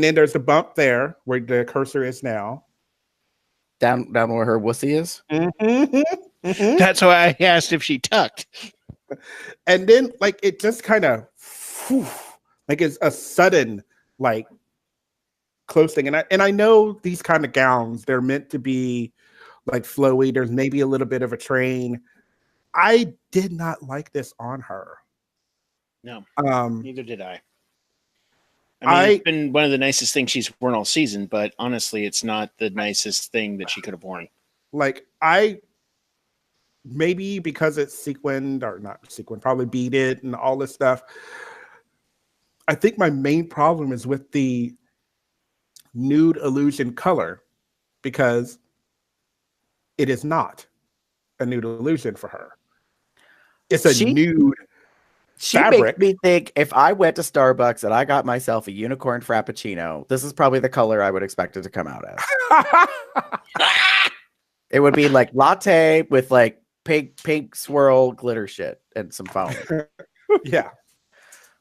then there's the bump there where the cursor is now. Down where her wussy is. Mhm. That's why I asked if she tucked. And then like it just kind of like it's a sudden like close thing. And I know these kind of gowns, they're meant to be like flowy. There's maybe a little bit of a train. I did not like this on her. No, Um, neither did I. I mean, I it's been one of the nicest things she's worn all season, but honestly, it's not the nicest thing that she could have worn. like I maybe because it's sequined or not sequined, probably beaded and all this stuff. I think my main problem is with the nude illusion color because it is not a nude illusion for her. It's a She- nude She fabric. makes me think if I went to Starbucks and I got myself a unicorn frappuccino, this is probably the color I would expect it to come out as. It would be like latte with like pink swirl glitter shit and some foam. Yeah.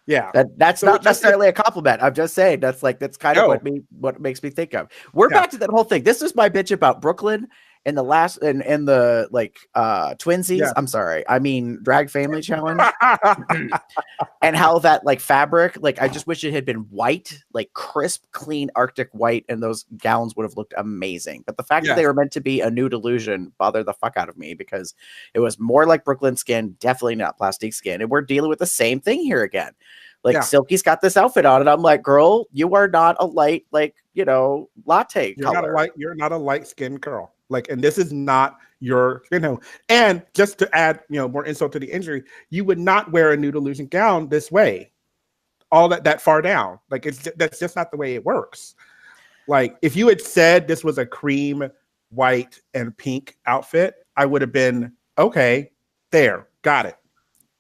Yeah. That's So not it just- necessarily a compliment. I'm just saying that's kind of No. what makes me think of. We're Yeah. back to that whole thing. This is my bitch about Brooklyn in the last in the like twinsies. Yeah. I'm sorry. I mean drag family challenge. And how that like fabric, like I just wish it had been white, like crisp, clean Arctic white, and those gowns would have looked amazing. But the fact that they Yes. were meant to be a nude illusion bothered the fuck out of me because it was more like Brooklyn skin, definitely not plastic skin. And we're dealing with the same thing here again. Like Yeah. Silky's got this outfit on, and I'm like, girl, you are not a light, like, latte color. You're not a light skinned girl. Like, and this is not your, and just to add, more insult to the injury, you would not wear a nude illusion gown this way, all that far down. Like, that's just not the way it works. Like, if you had said this was a cream, white, and pink outfit, I would have been okay. There, got it.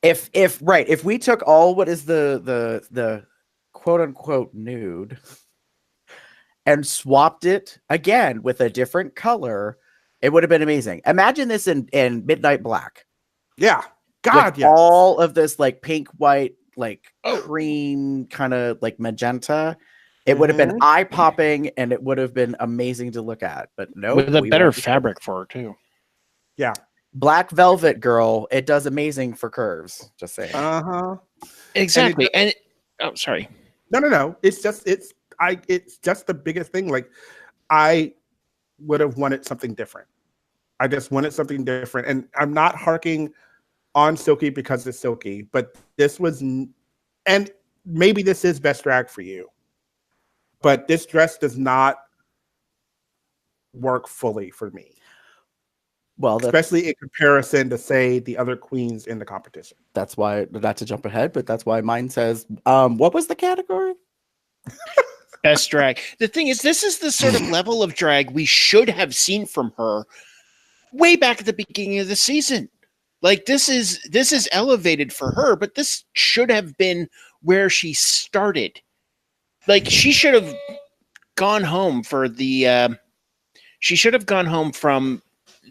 If we took all what is the quote unquote nude and swapped it again with a different color, it would have been amazing. Imagine this in midnight black. Yeah, God, with yeah. all of this like pink, white, like cream kind of like magenta. It would have been eye popping and it would have been amazing to look at. But no, With a better fabric for her too. Yeah. Black velvet, girl. It does amazing for curves. Just saying. Exactly. Sorry. No. It's just the biggest thing. Like, I would have wanted something different. I just wanted something different. And I'm not harking on Silky because it's Silky, but this was, and maybe this is best drag for you, but this dress does not work fully for me. Well, especially in comparison to, say, the other queens in the competition. That's why, not to jump ahead, but that's why mine says, what was the category? Best drag. The thing is, this is the sort of level of drag we should have seen from her way back at the beginning of the season. Like, this is elevated for her, but this should have been where she started. Like, she should have gone home for the she should have gone home from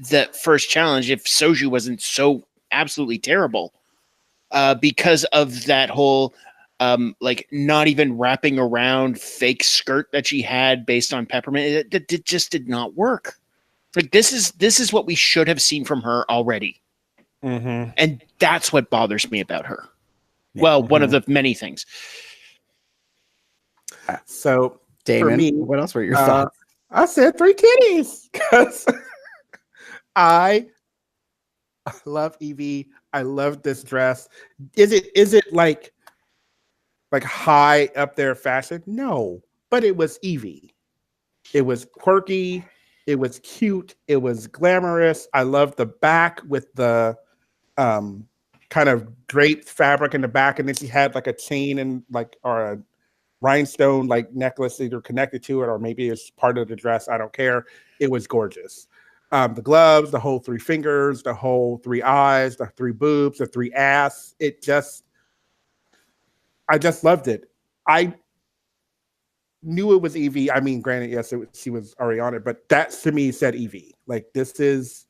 the first challenge if Soju wasn't so absolutely terrible, because of that whole like not even wrapping around fake skirt that she had based on peppermint. It just did not work. Like, this is what we should have seen from her already. And that's what bothers me about her. Well, one of the many things. So, Damon, for me, what else were your thoughts? I said 3 kitties because I love Evie. I love this dress. Is it like high up there fashion? No, but it was Evie. It was quirky. It was cute. It was glamorous. I love the back with the kind of draped fabric in the back, and then she had like a chain and or a rhinestone like necklace either connected to it or maybe it's part of the dress. I don't care. It was gorgeous. The gloves, the whole 3 fingers, the whole 3 eyes, the 3 boobs, the 3 ass. I just loved it. I knew it was Evie. I mean, granted, yes, she was already on it, but that to me said Evie. Like, this is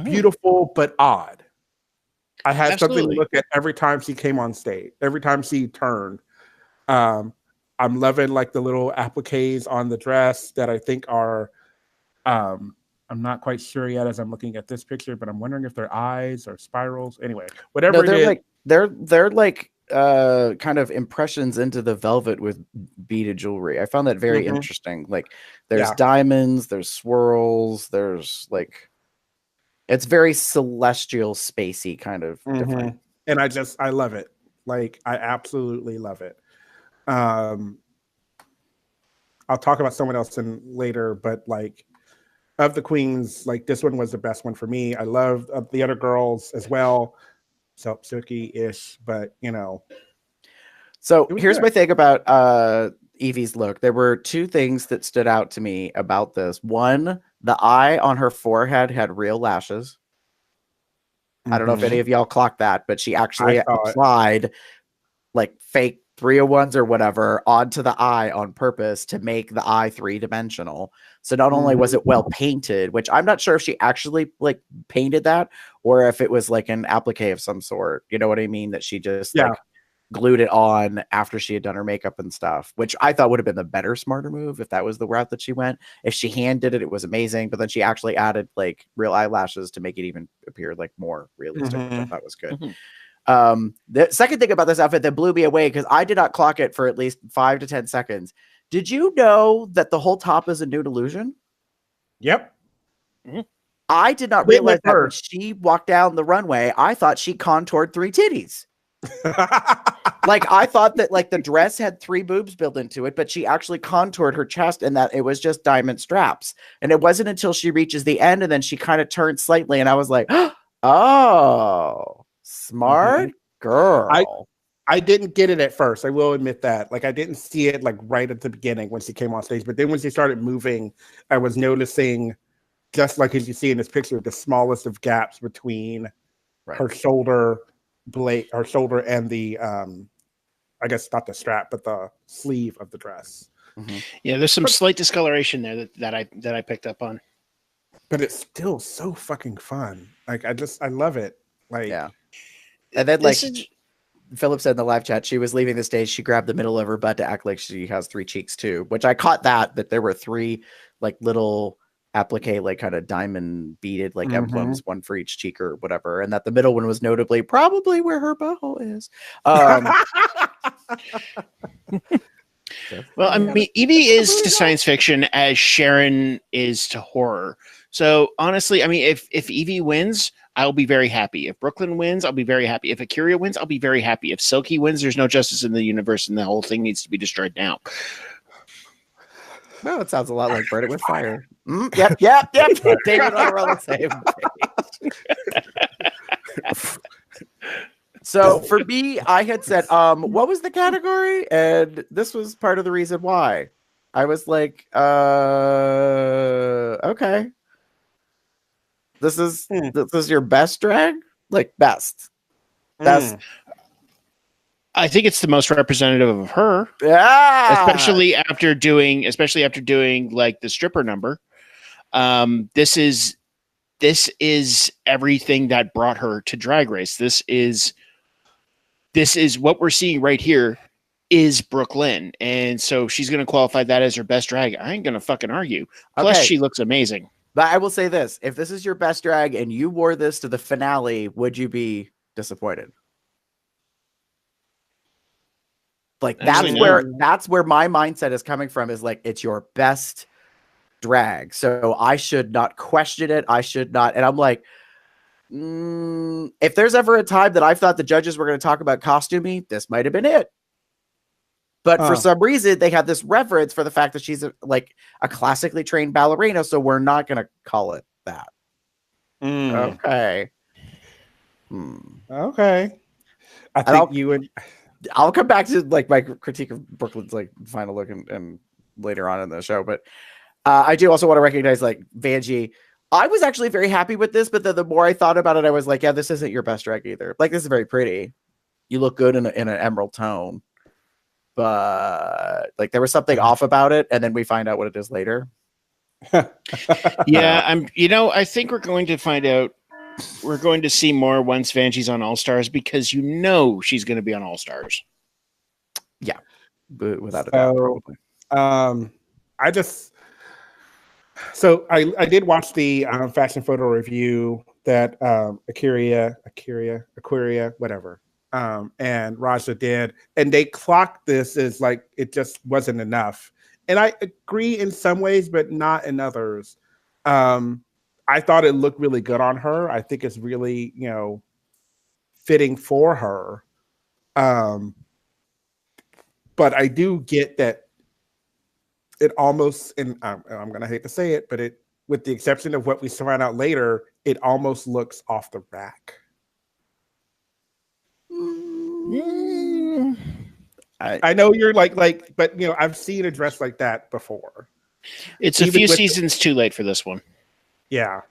beautiful but odd. I had something to look at every time she came on stage, every time she turned. I'm loving like the little appliques on the dress that I think are I'm not quite sure yet as I'm looking at this picture, but I'm wondering if they're eyes or spirals. Anyway, whatever No, it they're is. like they're like kind of impressions into the velvet with beaded jewelry. I found that very interesting. Like there's diamonds, there's swirls, there's like it's very celestial, spacey kind of different. And I love it. Like I absolutely love it. I'll talk about someone else later, but like of the queens, like this one was the best one for me. I loved the other girls as well. So silky-ish, but you know. So here's my thing about Evie's look. There were two things that stood out to me about this. One, the eye on her forehead had real lashes. I don't know if any of y'all clocked that, but she actually applied like fake 301s or whatever onto the eye on purpose to make the eye 3-dimensional. So not only was it well painted, which I'm not sure if she actually like painted that or if it was like an applique of some sort. You know what I mean? That she just like glued it on after she had done her makeup and stuff, which I thought would have been the better, smarter move if that was the route that she went. If she hand did it, it was amazing. But then she actually added like real eyelashes to make it even appear like more realistic, which I thought was good. The second thing about this outfit that blew me away, because I did not clock it for at least 5 to 10 seconds. Did you know that the whole top is a nude illusion? Yep. I did not realize that when she walked down the runway. I thought she contoured 3 titties. Like I thought that like the dress had 3 boobs built into it, but she actually contoured her chest and that it was just diamond straps. And it wasn't until she reaches the end and then she kind of turned slightly and I was like, oh, smart girl. I didn't get it at first. I will admit that. Like I didn't see it like right at the beginning when she came on stage, but then when she started moving, I was noticing, just like as you see in this picture, the smallest of gaps between her shoulder blade, her shoulder and the I guess not the strap, but the sleeve of the dress. Yeah, there's some slight discoloration there that I picked up on. But it's still so fucking fun. Like I love it. Like and then like Philip said in the live chat, she was leaving the stage. She grabbed the middle of her butt to act like she has 3 cheeks too, which I caught that there were 3 like little applique, like kind of diamond beaded like emblems, one for each cheek or whatever. And that the middle one was notably probably where her butthole is. Well, I mean, Evie is to science fiction as Sharon is to horror. So honestly, I mean, if Evie wins, I'll be very happy. If Brooklyn wins, I'll be very happy. If Akira wins, I'll be very happy. If Silky wins, there's no justice in the universe and the whole thing needs to be destroyed now. No, it sounds a lot like Burn It With Fire. Yep. David and I were on the same page. So for me, I had said, what was the category? And this was part of the reason why. I was like, okay. This is your best drag? Like best. I think it's the most representative of her. Yeah. Especially after doing like the stripper number. This is everything that brought her to Drag Race. This is what we're seeing right here is Brooklyn. And so she's going to qualify that as her best drag. I ain't going to fucking argue. Plus she looks amazing. But I will say this, if this is your best drag and you wore this to the finale, would you be disappointed? Like that's where my mindset is coming from, is like, it's your best drag. So I should not question it. I should not. And I'm like, if there's ever a time that I thought the judges were going to talk about costuming, this might have been it. But for some reason, they have this reverence for the fact that she's a classically trained ballerina. So we're not going to call it that. Okay. Okay. I think I'll come back to like my critique of Brooklyn's like final look and later on in the show. But I do also want to recognize like Vanjie. I was actually very happy with this, but then the more I thought about it, I was like, yeah, this isn't your best drag either. Like, this is very pretty. You look good in an emerald tone. But like there was something off about it, and then we find out what it is later. Yeah, I think we're going to find out. We're going to see more once Vanjie's on All Stars, because she's going to be on All Stars. Yeah, but without a doubt, probably. So I did watch the fashion photo review that Aquaria, whatever, and Raja did, and they clocked this as like it just wasn't enough. And I agree in some ways, but not in others. I thought it looked really good on her. I think it's really, fitting for her. But I do get that it almost, and I'm going to hate to say it, but it, with the exception of what we find out later, it almost looks off the rack. I know you're like, but I've seen a dress like that before. It's a few seasons too late for this one. Yeah.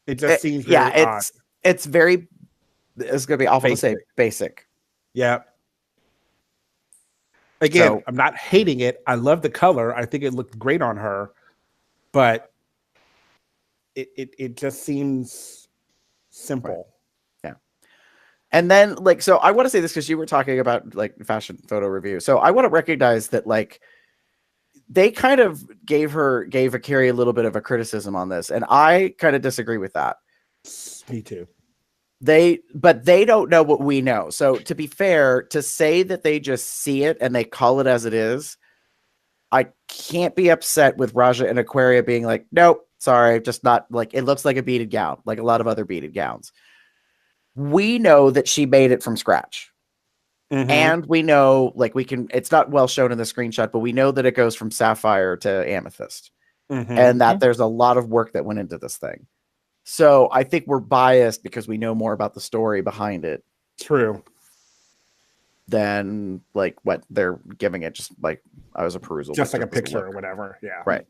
It just seems very odd. It's very, it's going to be awful to say, basic. Yeah. Again, I'm not hating it. I love the color. I think it looked great on her, but it just seems simple. Right. Yeah. And then so I want to say this because you were talking about fashion photo review. So I want to recognize that they kind of gave Akiri a little bit of a criticism on this, and I kind of disagree with that. Me too. But they don't know what we know. So to be fair, to say that they just see it and they call it as it is, I can't be upset with Raja and Aquaria being like, nope, sorry, just not it looks like a beaded gown, like a lot of other beaded gowns. We know that she made it from scratch. Mm-hmm. And we know it's not well shown in the screenshot, but we know that it goes from sapphire to amethyst. Mm-hmm. And that there's a lot of work that went into this thing. So I think we're biased because we know more about the story behind it. True. Than what they're giving it, just I was a perusal. Just like a picture or whatever. Yeah. Right.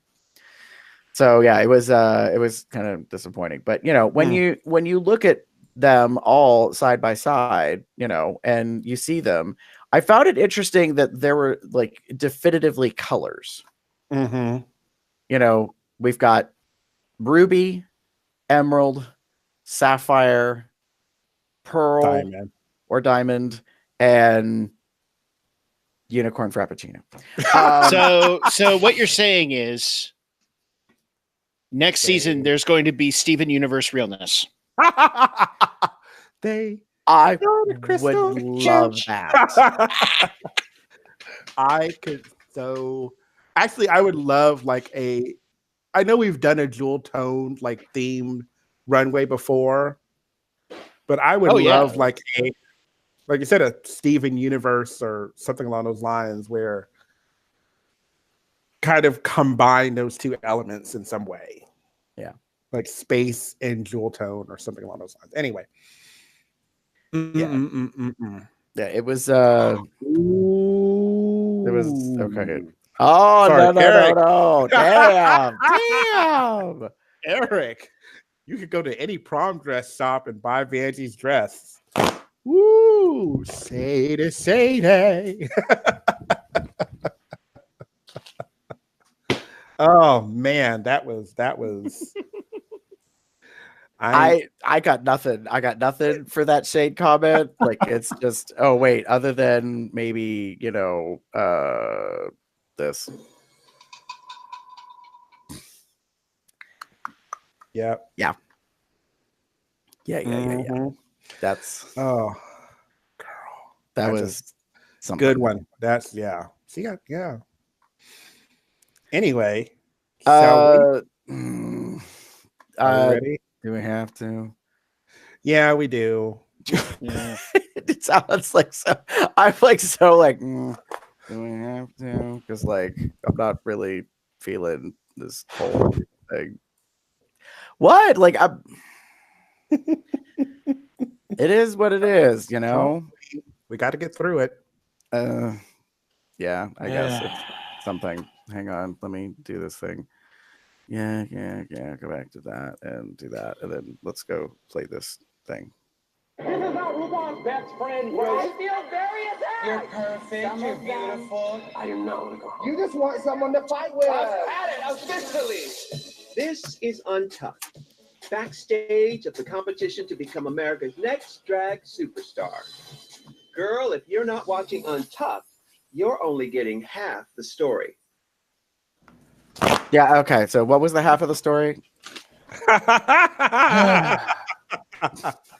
So yeah, it was kind of disappointing. But when you look at them all side by side, and you see them, I found it interesting that there were definitively colors. Mm-hmm. We've got ruby, emerald, sapphire, pearl, diamond, and unicorn frappuccino. So what you're saying is next season there's going to be Steven Universe realness. I would love that. I could actually I would love I know we've done a jewel tone themed runway before, but I would love like you said, a Steven Universe or something along those lines where kind of combine those two elements in some way. Yeah. Like space and jewel tone or something along those lines. Anyway. Yeah, it was okay. Oh, sorry, no. Damn. Eric, you could go to any prom dress shop and buy Vanjie's dress. Woo! Say. Oh man, that was. I got nothing. I got nothing for that shade comment. It's just, oh wait, other than maybe this. Yeah. That's girl. That was something. Good one. That's See, yeah. Anyway, are we ready? Do we have to? Yeah, we do. Yeah. It sounds like so. I'm do we have to? Because I'm not really feeling this whole thing. What? It is what it is, We got to get through it. Yeah, I guess it's something. Hang on, let me do this thing. Yeah. Go back to that and do that, and then let's go play this thing. This is not RuPaul's best friend. Well, I feel very attacked. You're perfect. You're beautiful. I didn't know. You just want someone to fight with. I've had it officially. This is Untucked, backstage of the competition to become America's next drag superstar. Girl, if you're not watching Untucked, you're only getting half the story. Yeah. Okay. So what was the half of the story?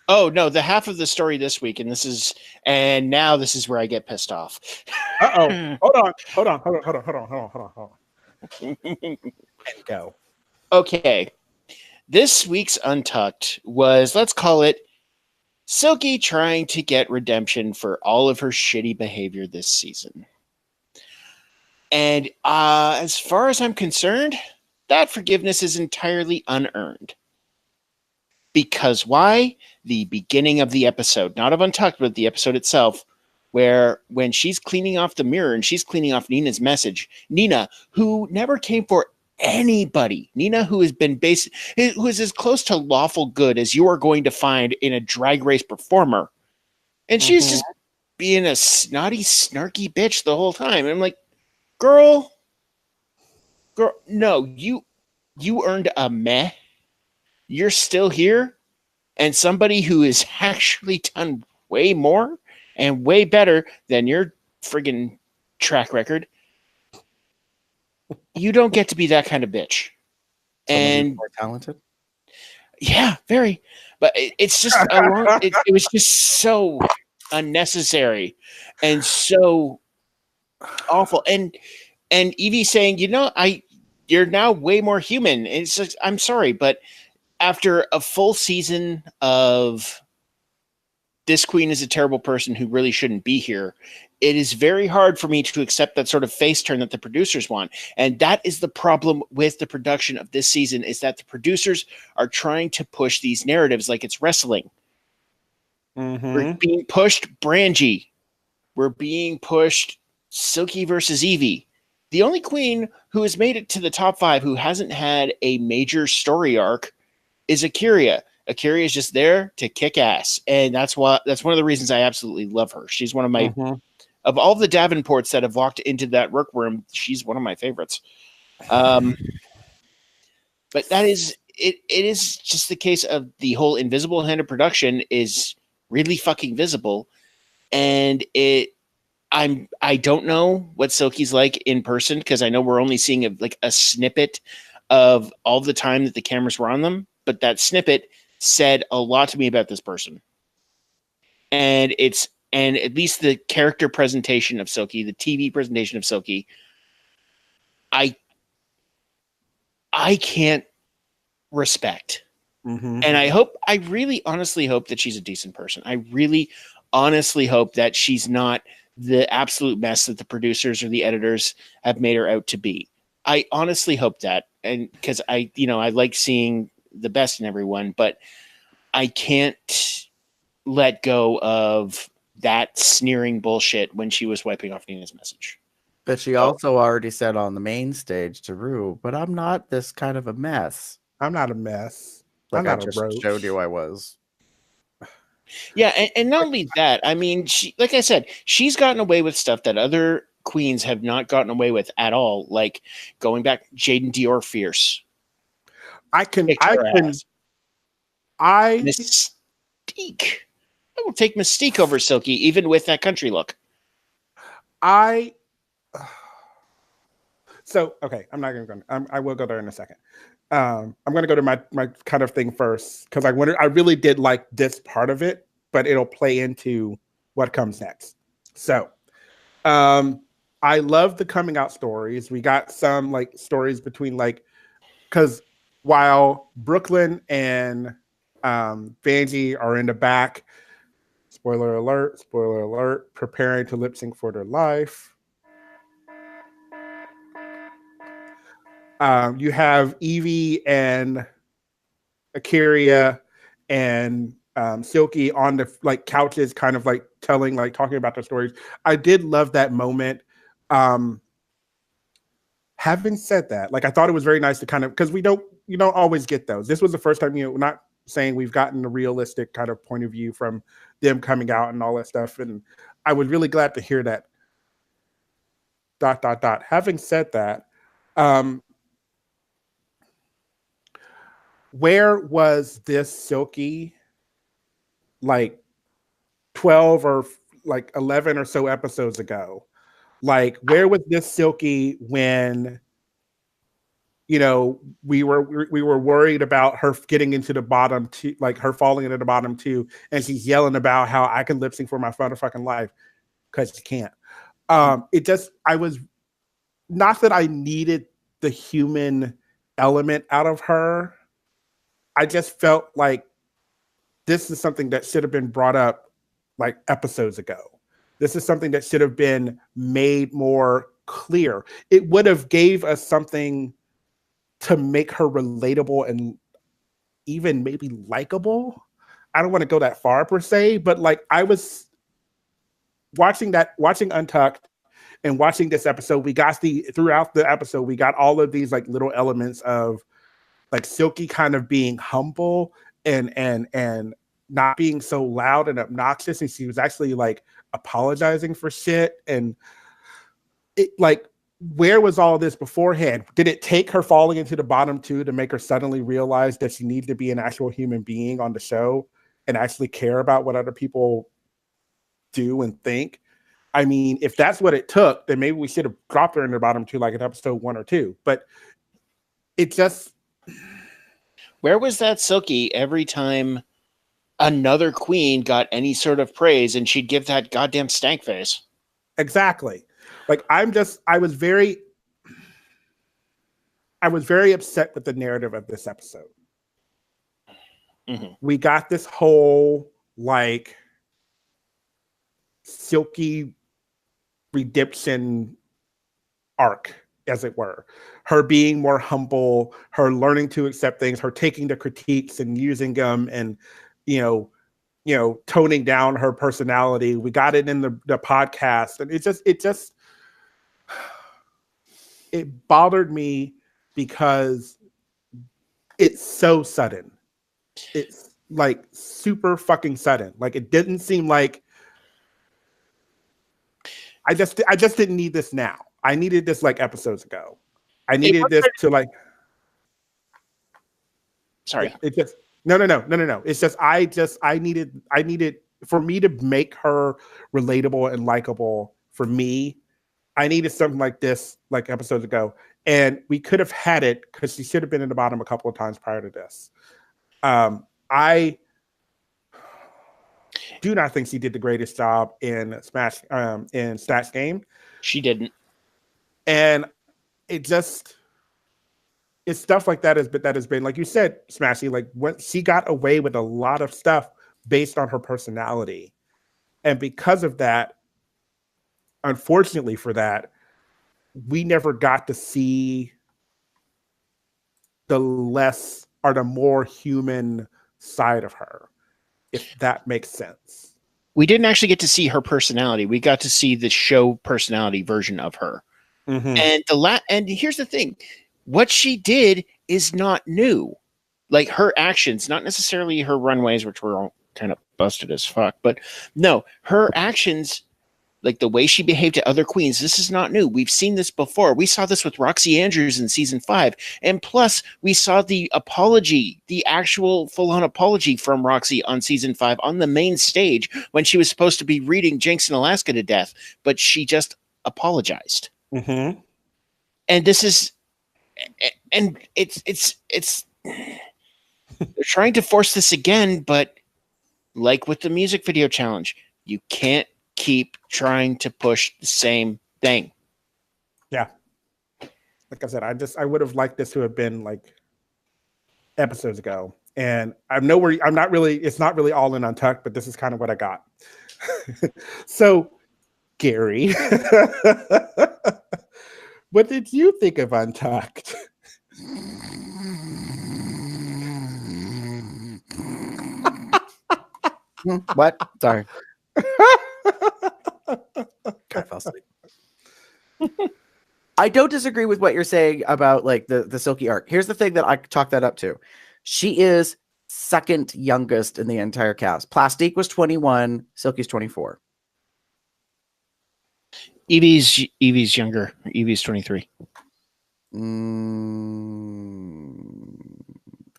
Oh no, the half of the story this week, and now this is where I get pissed off. Uh-oh. Hold on. And go. Okay. This week's Untucked was, let's call it, Silky trying to get redemption for all of her shitty behavior this season. And as far as I'm concerned, that forgiveness is entirely unearned. Because why? The beginning of the episode, not of Untucked, but the episode itself, where when she's cleaning off the mirror and she's cleaning off Nina's message, Nina, who never came for anybody, Nina, who is as close to lawful good as you are going to find in a drag race performer, and she's just being a snotty, snarky bitch the whole time. And I'm like, girl, no, you earned a meh. You're still here, and somebody who has actually done way more and way better than your friggin' track record. You don't get to be that kind of bitch. And more talented. Yeah, very. But it's just it was just so unnecessary and so awful. And Evie saying, you're now way more human. And it's just, I'm sorry, but after a full season of this queen is a terrible person who really shouldn't be here, it is very hard for me to accept that sort of face turn that the producers want. And that is the problem with the production of this season, is that the producers are trying to push these narratives like it's wrestling. We're being pushed Brangie. We're being pushed Silky versus Evie. The only queen who has made it to the top 5 who hasn't had a major story arc is Akira. Akira is just there to kick ass, and that's one of the reasons I absolutely love her. She's one of my of all the Davenports that have walked into that workroom, she's one of my favorites. But that is it. It is just the case of the whole invisible hand of production is really fucking visible, and I don't know what Silky's like in person, because I know we're only seeing a snippet of all the time that the cameras were on them, but that snippet said a lot to me about this person. And at least the character presentation of Silky, the TV presentation of Silky, I can't respect. And I really honestly hope that she's a decent person. I really honestly hope that she's not the absolute mess that the producers or the editors have made her out to be. I honestly hope that, and because I like seeing the best in everyone, but I can't let go of that sneering bullshit when she was wiping off Nina's message. But she also already said on the main stage to Rue, but I'm not this kind of a mess. I'm not a mess. Like I just showed you I was. Yeah, and not only that, I mean, like I said, she's gotten away with stuff that other queens have not gotten away with at all, like going back Jaden Dior Fierce. Mystique. I will take Mystique over Silky, even with that country look. Okay, I'm not going to go. I will go there in a second. I'm going to go to my kind of thing first, because I really did like this part of it, but it'll play into what comes next. So, I love the coming out stories. We got some stories between because while Brooklyn and Vanjie are in the back, spoiler alert, preparing to lip sync for their life. You have Evie and Akira and Silky on the couches, kind of talking about their stories. I did love that moment. Having said that, I thought it was very nice to kind of, because you don't always get those. This was the first time, we're not saying we've gotten a realistic kind of point of view from them coming out and all that stuff. And I was really glad to hear that. ... Having said that, where was this Silky 12 or 11 or so episodes ago? Where was this Silky when you know, we were worried about her getting into the bottom two, like her falling into the bottom two, and she's yelling about how I can lip sync for my motherfucking life because she can't. It just, I was, not that I needed the human element out of her. I just felt like this is something that should have been brought up like episodes ago. This is something that should have been made more clear. It would have gave us something to make her relatable and even maybe likable. I don't want to go that far per se, but like I was watching Untucked and watching this episode, we got throughout the episode, we got all of these like little elements of like Silky kind of being humble and not being so loud and obnoxious, and she was actually like apologizing for shit. And it, like, where was all this beforehand? Did it take her falling into the bottom two to make her suddenly realize that she needed to be an actual human being on the show and actually care about what other people do and think? I mean, if that's what it took, then maybe we should have dropped her in the bottom two like in episode 1 or 2. But it just... Where was that Silky every time another queen got any sort of praise and she'd give that goddamn stank face? Exactly. Like, I was very upset with the narrative of this episode. Mm-hmm. We got this whole like Silky redemption arc, as it were. Her being more humble, her learning to accept things, her taking the critiques and using them, and you know, toning down her personality. We got it in the podcast, and it bothered me because it's so sudden. It's like super fucking sudden. Like, it didn't seem like I just didn't need this now. I needed this like episodes ago. I needed this to like. Sorry. Yeah, it just no. It's just I needed for me to make her relatable and likable. For me, I needed something like this like episodes ago, and we could have had it because she should have been in the bottom a couple of times prior to this. I do not think she did the greatest job in Snatch Game. She didn't. And it's stuff like that has been, like you said, Smashy, like when she got away with a lot of stuff based on her personality. And because of that, unfortunately for that, we never got to see the less or the more human side of her, if that makes sense. We didn't actually get to see her personality. We got to see the show personality version of her. Mm-hmm. And here's the thing. What she did is not new. Like, her actions, not necessarily her runways, which were all kind of busted as fuck, but no, her actions, like the way she behaved to other queens, this is not new. We've seen this before. We saw this with Roxy Andrews in season 5. And plus, we saw the apology, the actual full-on apology from Roxy on season 5 on the main stage when she was supposed to be reading Jinx in Alaska to death, but she just apologized. Mm-hmm. And this is, and it's they're trying to force this again, but like with the music video challenge, you can't keep trying to push the same thing. Yeah. Like I said, I would have liked this to have been like episodes ago. And it's not really all in Untucked, but this is kind of what I got. So, Gary, what did you think of Untucked? What? Sorry. I fell asleep. I don't disagree with what you're saying about like the Silky arc. Here's the thing that I chalk that up to. She is second youngest in the entire cast. Plastique was 21, Silky's 24. Evie's younger. Evie's 23.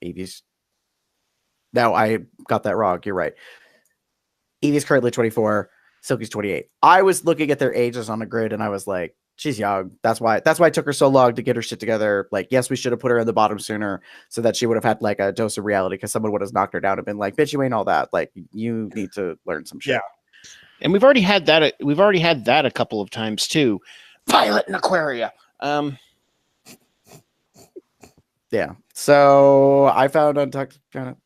Evie's. No, I got that wrong. You're right. Evie's currently 24. Silky's 28. I was looking at their ages on a grid and I was like, She's young. That's why it took her so long to get her shit together. Like, yes, we should have put her in the bottom sooner so that she would have had like a dose of reality, because someone would have knocked her down and been like, bitch, you ain't all that. Like, you need to learn some shit. Yeah. And we've already had that. We've already had that a couple of times too. Violet and Aquaria. Yeah. So I found Untucked kind of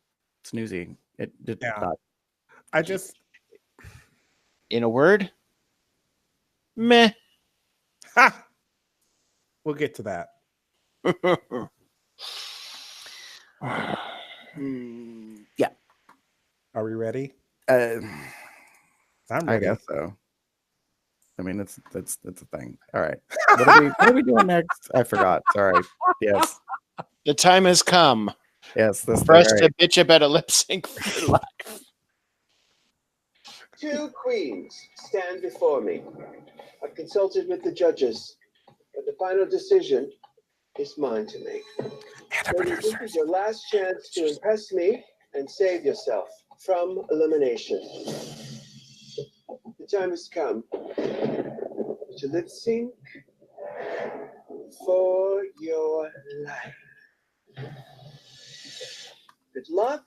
snoozy. It did not. I just, in a word, meh. ha! We'll get to that. Yeah. Are we ready? I'm ready. I guess so. I mean, it's a thing. All right. What are we doing next? I forgot. Sorry. Yes. The time has come. Yes. This For us thing, to bitch about a lip sync for life. 2 queens stand before me. I've consulted with the judges, but the final decision is mine to make. Ladies, this is your last chance to impress me and save yourself from elimination. The time has come to lip sync for your life. Good luck,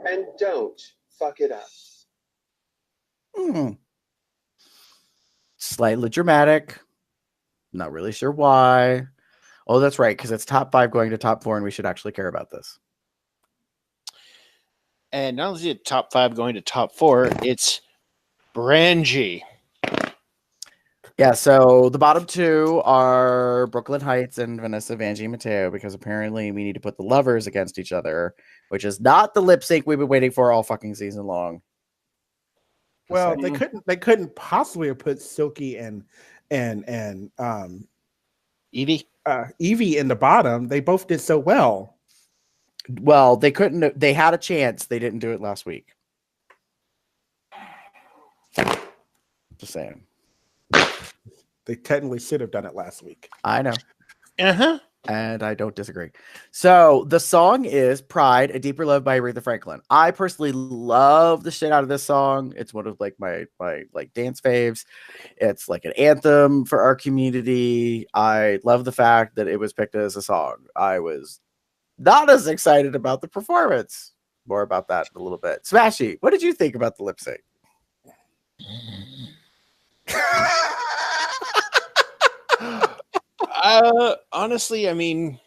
and don't fuck it up. Slightly dramatic. Not really sure why. Oh, that's right, because it's top 5 going to top 4, and we should actually care about this. And not only is it top 5 going to top 4, it's Brangie. Yeah, so the bottom 2 are Brooklyn Heights and Vanessa Vanjie Mateo, because apparently we need to put the lovers against each other, which is not the lip sync we've been waiting for all fucking season long. Well, they couldn't possibly have put Silky and Evie in the bottom. They both did so well. Well, they couldn't. They had a chance. They didn't do it last week. Just saying. They technically should have done it last week. I know. Uh-huh. And I don't disagree. So the song is Pride, A Deeper Love by Aretha Franklin. I personally love the shit out of this song. It's one of like my like dance faves. It's like an anthem for our community. I love the fact that it was picked as a song. I was not as excited about the performance. More about that in a little bit. Smashy, what did you think about the lip sync? Honestly, I mean,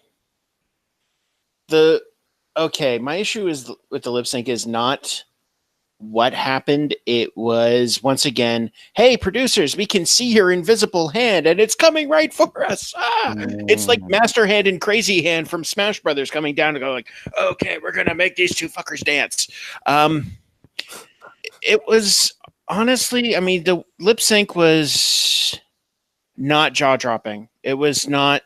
my issue is with the lip sync is not what happened. It was, once again, hey, producers, we can see your invisible hand and it's coming right for us. It's like Master Hand and Crazy Hand from Smash Brothers coming down to go like, okay, we're going to make these two fuckers dance. It was, honestly, I mean, the lip sync was not jaw-dropping. It was not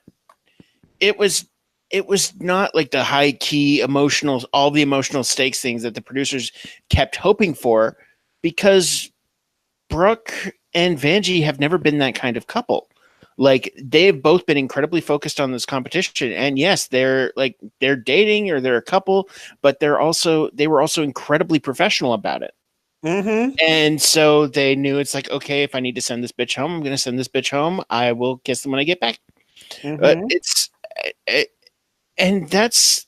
like the high key all the emotional stakes things that the producers kept hoping for, because Brooke and Vanjie have never been that kind of couple. Like, they've both been incredibly focused on this competition, and yes, they're dating or they're a couple, but they were also incredibly professional about it. Mm-hmm. And so they knew, it's like, okay, if I need to send this bitch home, I'm going to send this bitch home. I will kiss them when I get back. Mm-hmm. And that's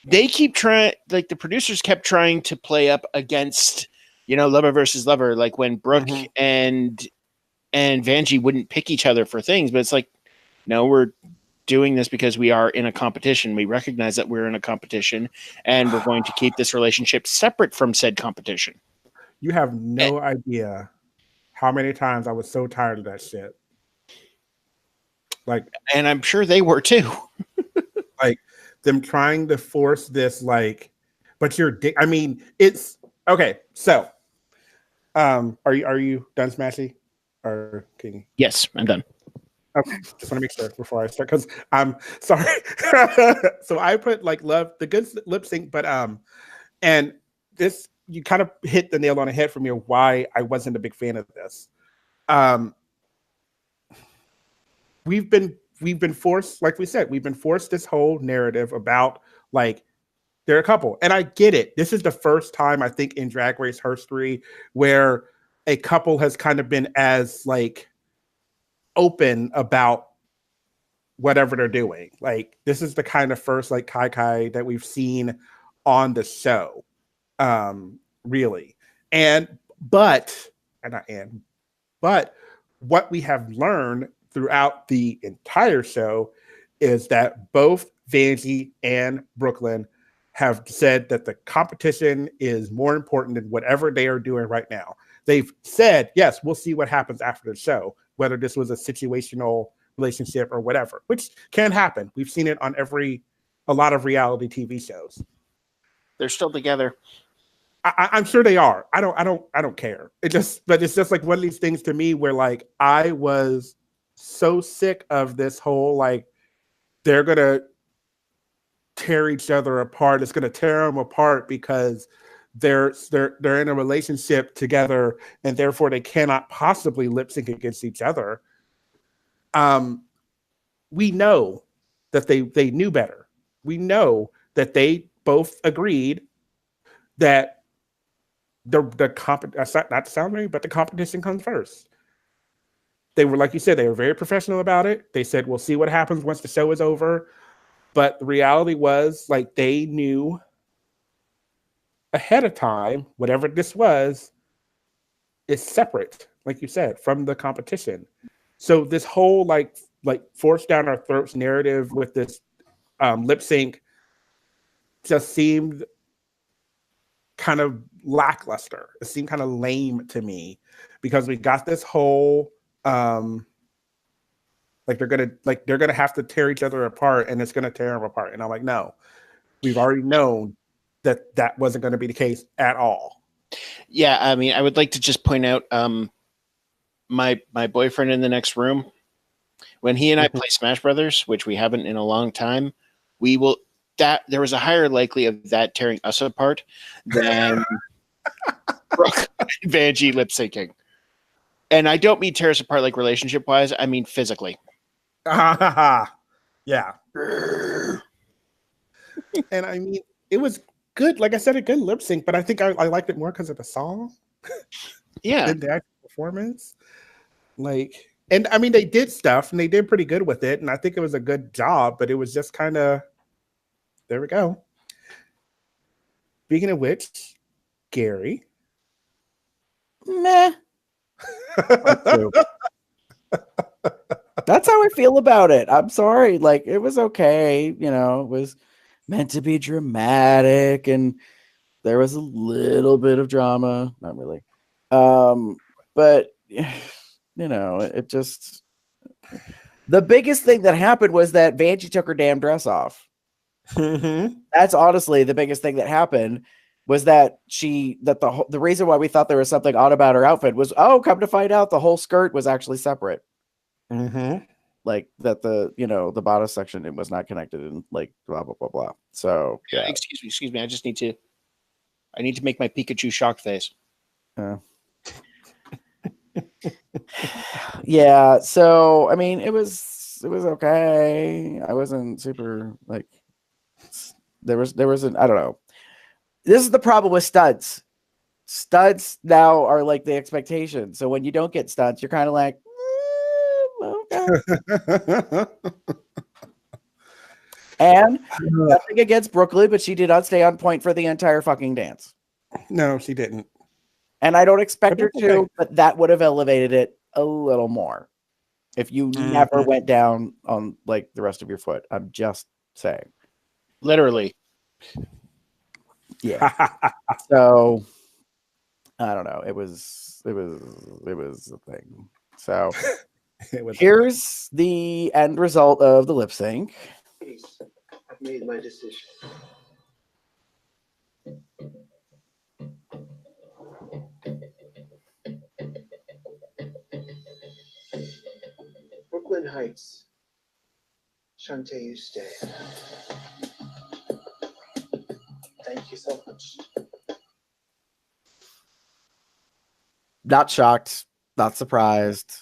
they keep trying, like the producers kept trying to play up against, lover versus lover, like when Brooke and Vanjie wouldn't pick each other for things, but it's like, no, we're doing this because we are in a competition. We recognize that we're in a competition, and we're going to keep this relationship separate from said competition. You have no idea how many times I was so tired of that shit. Like, and I'm sure they were too. Like them trying to force this, like, but you're I mean, it's okay. So, are you done, Smashy? Or can you? Yes, I'm done. Okay, just want to make sure before I start, because I'm sorry. So I put like love the good lip sync, but and this, you kind of hit the nail on the head for me of why I wasn't a big fan of this. We've been forced, like we said, we've been forced this whole narrative about like they're a couple, and I get it. This is the first time I think in Drag Race history where a couple has kind of been as like open about whatever they're doing. Like, this is the kind of first like Kai that we've seen on the show, really. But what we have learned throughout the entire show is that both Vanjie and Brooklyn have said that the competition is more important than whatever they are doing right now. They've said, yes, we'll see what happens after the show, whether this was a situational relationship or whatever, which can happen. We've seen it on a lot of reality TV shows. They're still together. I'm sure they are. I don't care. But it's just like one of these things to me where like I was so sick of this whole like they're gonna tear each other apart. It's gonna tear them apart because they're in a relationship together and therefore they cannot possibly lip sync against each other. We know that they knew better. We know that they both agreed that not to sound mean, but the competition comes first. They were, like you said, they were very professional about it. They said, we'll see what happens once the show is over. But the reality was, like, they knew ahead of time, whatever this was, is separate, like you said, from the competition. So this whole like forced down our throats narrative with this lip sync just seemed kind of lackluster. It seemed kind of lame to me because we got this whole like they're gonna have to tear each other apart and it's gonna tear them apart. And I'm like, no, we've already known that wasn't going to be the case at all. Yeah, I mean, I would like to just point out my boyfriend in the next room, when he and I play Smash Brothers, which we haven't in a long time, there was a higher likely of that tearing us apart than Brooke and Vanjie lip syncing. And I don't mean tear us apart like relationship wise, I mean physically. Yeah. And I mean, it was good. Like I said, a good lip sync, but I think I liked it more because of the song. Yeah. Than the actual performance. Like, and I mean, they did stuff and they did pretty good with it. And I think it was a good job, but it was just kind of, there we go. Speaking of which, Gary. Meh. That's how I feel about it. I'm sorry. Like, it was okay. You know, it was meant to be dramatic and there was a little bit of drama. Not really. But, you know, it just... The biggest thing that happened was that Vanjie took her damn dress off. Mm-hmm. That's honestly the biggest thing that happened. Was that the reason why we thought there was something odd about her outfit was, oh, come to find out the whole skirt was actually separate. Mm-hmm. Like that the bodice section, it was not connected and like blah blah blah blah. So yeah. Excuse me. I need to make my Pikachu shock face. Yeah. So I mean, it was okay. I wasn't super like there was an I don't know. This is the problem with studs. Studs now are like the expectation. So when you don't get studs, you're kind of like, okay. And nothing against Brooklyn, but she did not stay on point for the entire fucking dance. No, she didn't. And I don't expect her to, but that would have elevated it a little more if you never went down on like the rest of your foot. I'm just saying. Literally. Yeah. So I don't know. It was a thing. So here's the end result of the lip sync. I've made my decision. Brooklyn Heights. Shantae, you stay. Thank you so much. Not shocked, not surprised.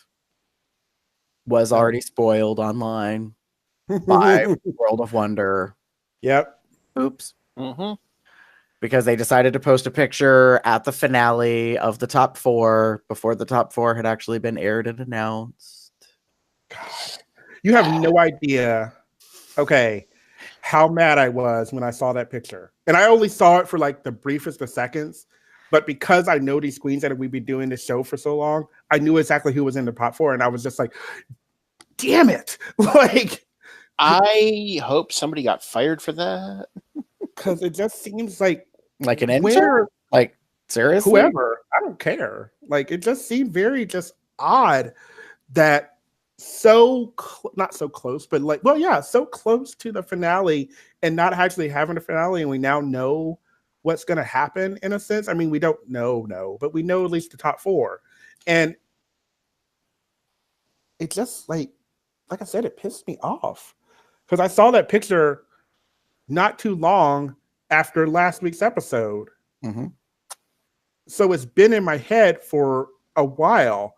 Was already spoiled online by World of Wonder. Yep. Oops. Mm-hmm. Because they decided to post a picture at the finale of the top 4 before the top 4 had actually been aired and announced. You have no idea, okay, how mad I was when I saw that picture. And I only saw it for like the briefest of seconds. But because I know these queens that we've been doing this show for so long, I knew exactly who was in the top 4. And I was just like, damn it. Like, I hope somebody got fired for that. Because it just seems like an intern? Like, seriously? Whoever. I don't care. Like, it just seemed very just odd that not so close, but like, well, yeah, so close to the finale and not actually having a finale. And we now know what's going to happen in a sense. I mean, we don't know, but we know at least the top 4. And it just like I said, it pissed me off because I saw that picture not too long after last week's episode. Mm-hmm. So it's been in my head for a while.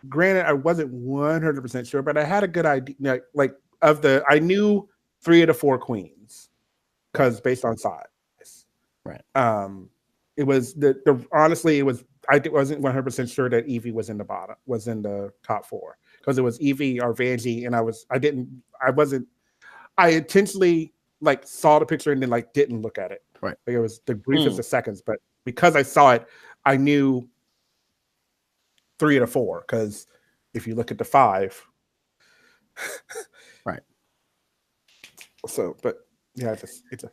Granted, I wasn't 100% sure, but I had a good idea. Like I knew 3 of the 4 queens because based on size. Right. It was honestly, I wasn't 100% sure that Evie was in the top 4 because it was Evie or Vanjie, and I intentionally like saw the picture and then like didn't look at it. Right. Like it was the briefest of seconds, but because I saw it, I knew 3 of the 4 because if you look at the 5, right. So, but yeah, it's a.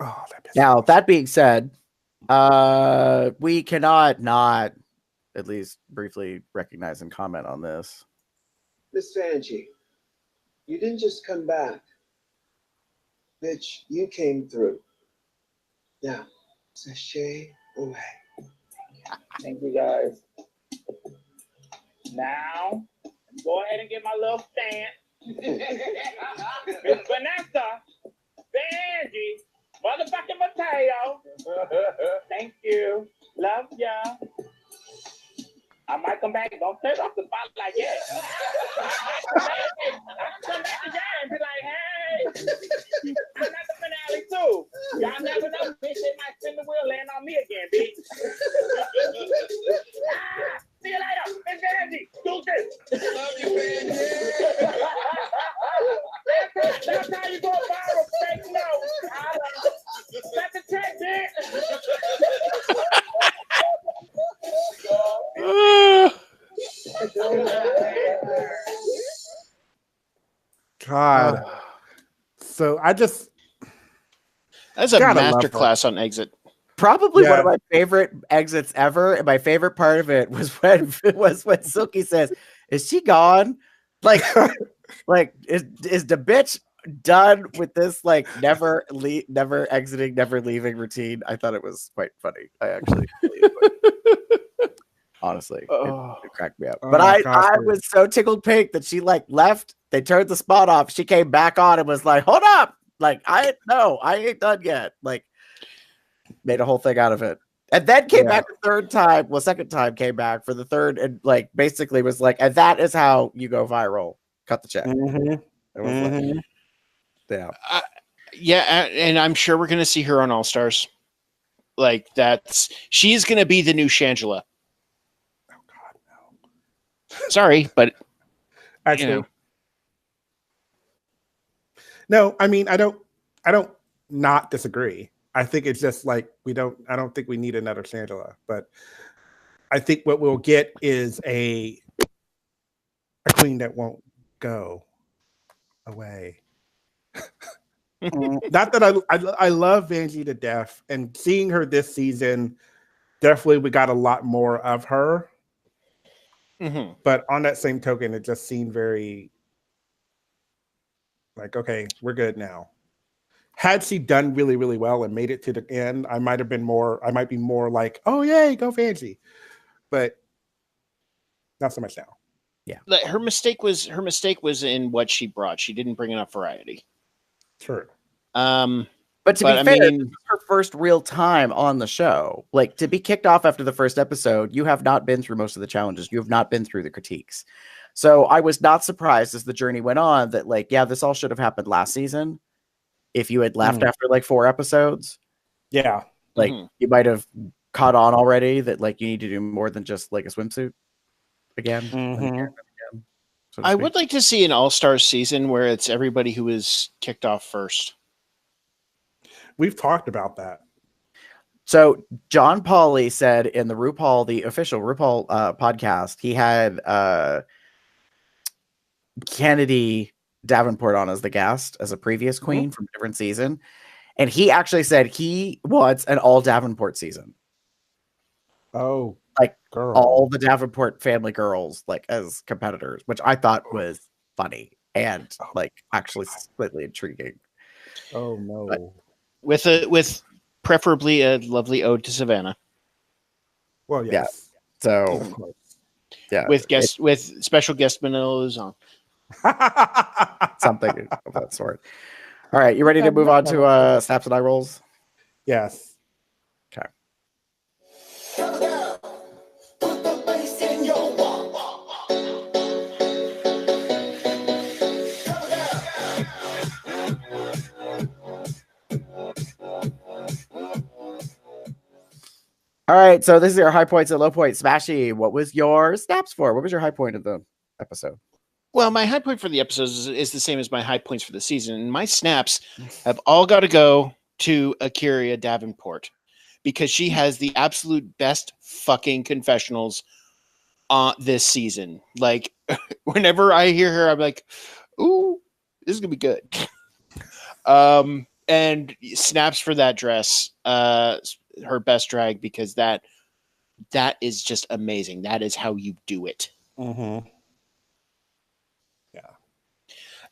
Oh, now that being said, we cannot not at least briefly recognize and comment on this. Miss Vanjie, you didn't just come back. Bitch, you came through. Now, sashay away. Thank you, guys. Now, go ahead and get my little stamp. Miss Vanessa, Vanjie, motherfucking Mateo. Thank you. Love ya. I might come back. Don't turn off the spotlight yet. I come back to y'all and be like, hey, I'm at the finale too. Y'all never know. Bitch, they might spin the wheel land on me again, bitch. See you later. Miss Vanjie, do this. Love you, Vanjie. That's how you go viral. Take notes. That's the check, bitch. God. So that's a masterclass on exit. Probably one of my favorite exits ever. And my favorite part of it was when Silky says, "Is she gone?" Like, like is the bitch done with this like never exiting, never leaving routine? I thought it was quite funny. I actually really enjoyed it. Honestly, it cracked me up. But I was so tickled pink that she like left. They turned the spot off. She came back on and was like, "Hold up!" Like I ain't done yet. Like made a whole thing out of it, and then came back the second time came back for the third, and like basically was like, "And that is how you go viral." Cut the check. Mm-hmm. It was like, and I'm sure we're gonna see her on All Stars. Like she's gonna be the new Shangela. Oh God, no. Sorry, but actually, no. I mean, I don't not disagree. I think it's just like I don't think we need another Shangela, but I think what we'll get is a queen that won't go away. Not that I love Vanjie to death, and seeing her this season, definitely we got a lot more of her. Mm-hmm. But on that same token, it just seemed very like, okay, we're good now. Had she done really, really well and made it to the end, I might be more like, oh yay, go Vanjie. But not so much now. Yeah. Her mistake was in what she brought. She didn't bring enough variety. True. But to be fair, this is her first real time on the show. Like, to be kicked off after the first episode, you have not been through most of the challenges. You have not been through the critiques. So I was not surprised as the journey went on that, like, yeah, this all should have happened last season. If you had left after like 4 episodes. Yeah. Like, you might have caught on already that, like, you need to do more than just like a swimsuit again. So to I speak. would like to see an all-star season where it's everybody who was kicked off first. We've talked about that. So John Pauly said in the RuPaul, the official RuPaul podcast, he had Kennedy Davenport on as the guest, as a previous queen from a different season. And he actually said he wants an all Davenport season. Oh, Like girl. all the Davenport family girls, like as competitors, which I thought was funny and like actually slightly intriguing. Oh no. With preferably a lovely ode to Savannah. Well, yes. So Of course. yeah, with special guest Manila Luzon. something of that sort. All right, you ready to move on to snaps and eye rolls? Yes. Okay. Put the bass in your walk. All right, so this is your high points and low points. Smashy, what was your snaps for? What was your high point of the episode? Well, my high point for the episode is the same as my high points for the season. And my snaps have all got to go to Akira Davenport because she has the absolute best fucking confessionals on this season. Like, whenever I hear her, I'm like, ooh, this is going to be good. And snaps for that dress, her best drag, because that is just amazing. That is how you do it. Mm-hmm.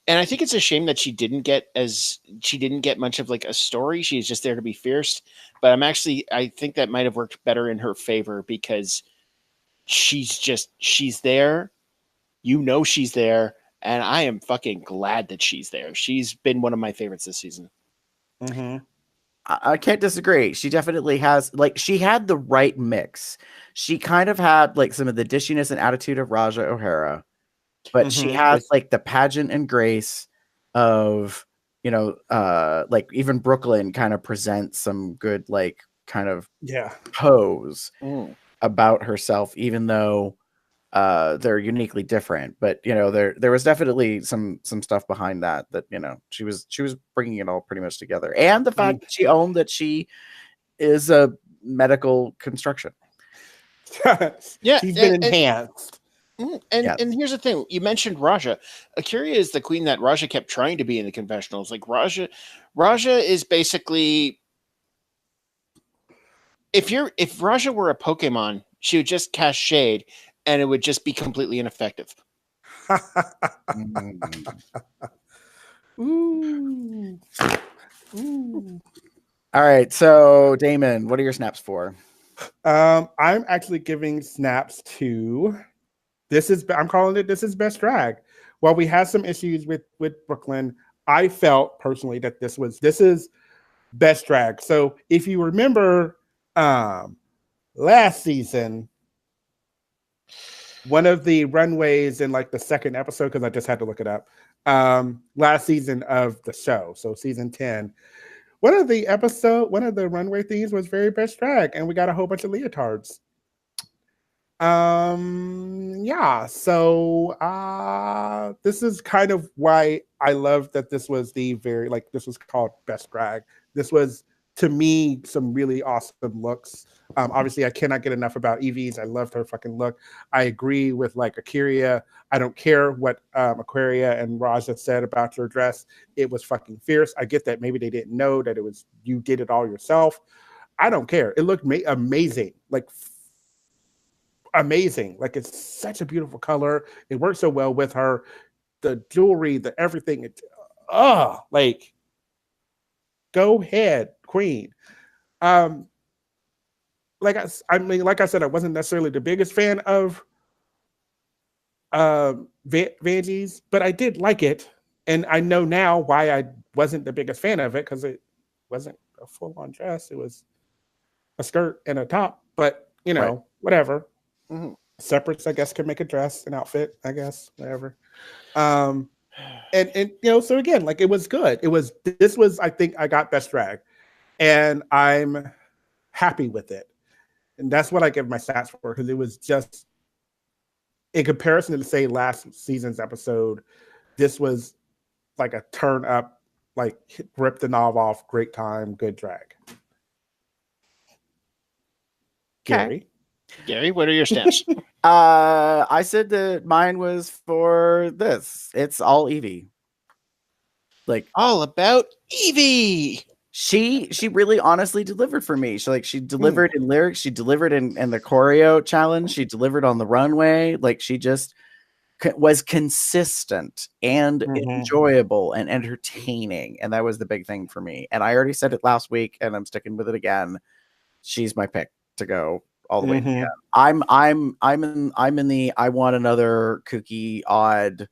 And I think it's a shame that she didn't get much of like a story. She's just there to be fierce. But I think that might have worked better in her favor because she's there. You know she's there. And I am fucking glad that she's there. She's been one of my favorites this season. Mm-hmm. I can't disagree. She definitely has, like, she had the right mix. She kind of had like some of the dishiness and attitude of Raja O'Hara, but she has like the pageant and grace of, you know, like even Brooklyn kind of presents some good, like, kind of pose about herself, even though they're uniquely different. But you know, there was definitely some stuff behind that, you know, she was bringing it all pretty much together, and the fact that she owned that she is a medical construction. Yeah, she's been enhanced. And here's the thing: you mentioned Raja. Akira is the queen that Raja kept trying to be in the confessionals. Like Raja is basically, if Raja were a Pokemon, she would just cast Shade, and it would just be completely ineffective. Ooh. All right, so Damon, what are your snaps for? I'm actually giving snaps to I'm calling it This Is Best Drag. While we had some issues with Brooklyn, I felt personally that this is Best Drag. So if you remember last season, one of the runways in like the second episode, because I just had to look it up, last season of the show, so season 10, one of the runway themes was very Best Drag, and we got a whole bunch of leotards. So this is kind of why I love that this was this was called Best Drag. This was, to me, some really awesome looks. Obviously, I cannot get enough about Evie's. I loved her fucking look. I agree with like Akira. I don't care what Aquaria and Raja said about your dress. It was fucking fierce. I get that maybe they didn't know that you did it all yourself. I don't care. It looked amazing. Amazing. Like, it's such a beautiful color. It works so well with her. The jewelry, the everything. Like, go ahead, queen. Like I said, I wasn't necessarily the biggest fan of Vanjie's, but I did like it, and I know now why I wasn't the biggest fan of it, because it wasn't a full-on dress. It was a skirt and a top, but you know, whatever. Mm-hmm. Separates, I guess, could make a dress, an outfit, I guess, whatever. And you know, so again, like, it was good. This was, I think, I got Best Drag, and I'm happy with it. And that's what I give my stats for, because it was just in comparison to say last season's episode, this was like a turn up, like rip the knob off, great time, good drag. Gary. Gary, what are your stamps? I said that mine was for this. It's all Evie. Like All about Evie. She really honestly delivered for me. She delivered in lyrics, she delivered in the choreo challenge, she delivered on the runway. Like she just was consistent and enjoyable and entertaining, and that was the big thing for me. And I already said it last week, and I'm sticking with it again. She's my pick to go all the way to the end. I'm in the I want another kooky, odd,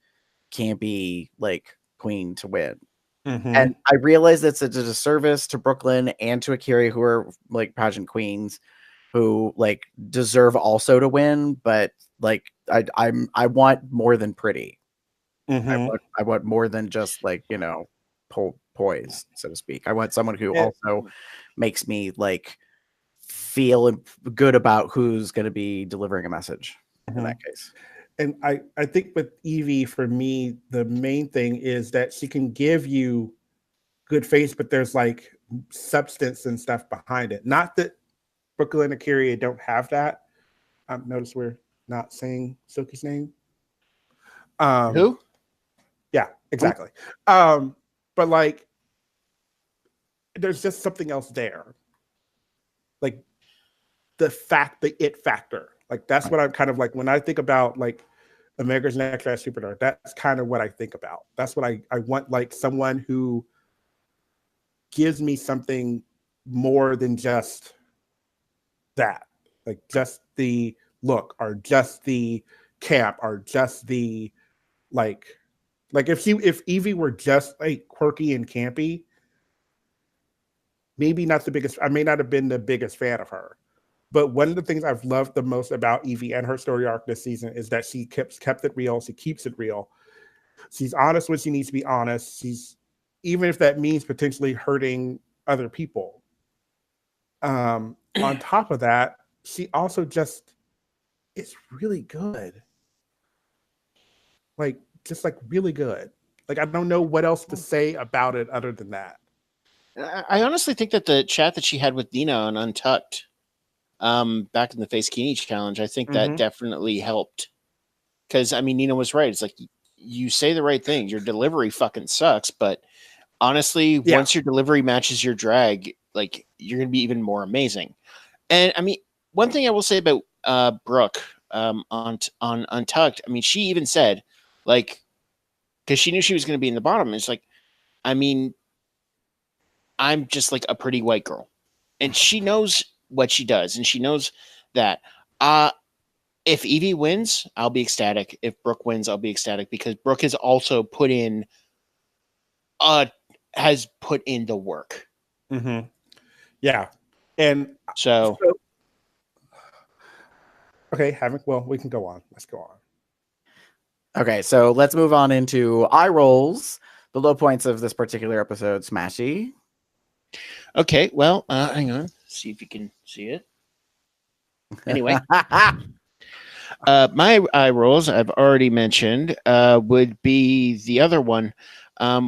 campy like queen to win. And I realize it's a disservice to Brooklyn and to Akira, who are like pageant queens, who like deserve also to win. But like I want more than pretty. I want more than just like, you know, poise, so to speak. I want someone who also makes me like feel good about who's going to be delivering a message in that case. And I think with Evie, for me, the main thing is that she can give you good face, but there's like substance and stuff behind it. Not that Brooklyn and Akira don't have that. Notice we're not saying Silky's name. Who? Yeah, exactly. But like, there's just something else there. Like the it factor. Like that's what I'm kind of like when I think about like America's Next Trash Superdog. That's kind of what I think about. That's what I want, like someone who gives me something more than just that, like just the look or just the camp or just the like if Evie were just like quirky and campy, maybe not the biggest. I may not have been the biggest fan of her. But one of the things I've loved the most about Evie and her story arc this season is that she kept it real. She keeps it real. She's honest when she needs to be honest. She's, even if that means potentially hurting other people. On top of that, she also just is really good. Like, just like really good. Like, I don't know what else to say about it other than that. I honestly think that the chat that she had with Nina on Untucked, back in the Face Kini challenge, I think that definitely helped. Because I mean, Nina was right. It's like you say the right things. Your delivery fucking sucks, but honestly, once your delivery matches your drag, like you're gonna be even more amazing. And I mean, one thing I will say about Brooke on Untucked, I mean, she even said, like, because she knew she was gonna be in the bottom. It's like, I mean, I'm just like a pretty white girl, and she knows what she does, and she knows that if Evie wins, I'll be ecstatic. If Brooke wins, I'll be ecstatic, because Brooke has also put in the work. Yeah. And so okay, we can go on. Let's go on. Okay, so let's move on into eye rolls, the low points of this particular episode. Smashy. Okay, well, hang on. See if you can see it. Anyway. My eye rolls, I've already mentioned, would be the other one,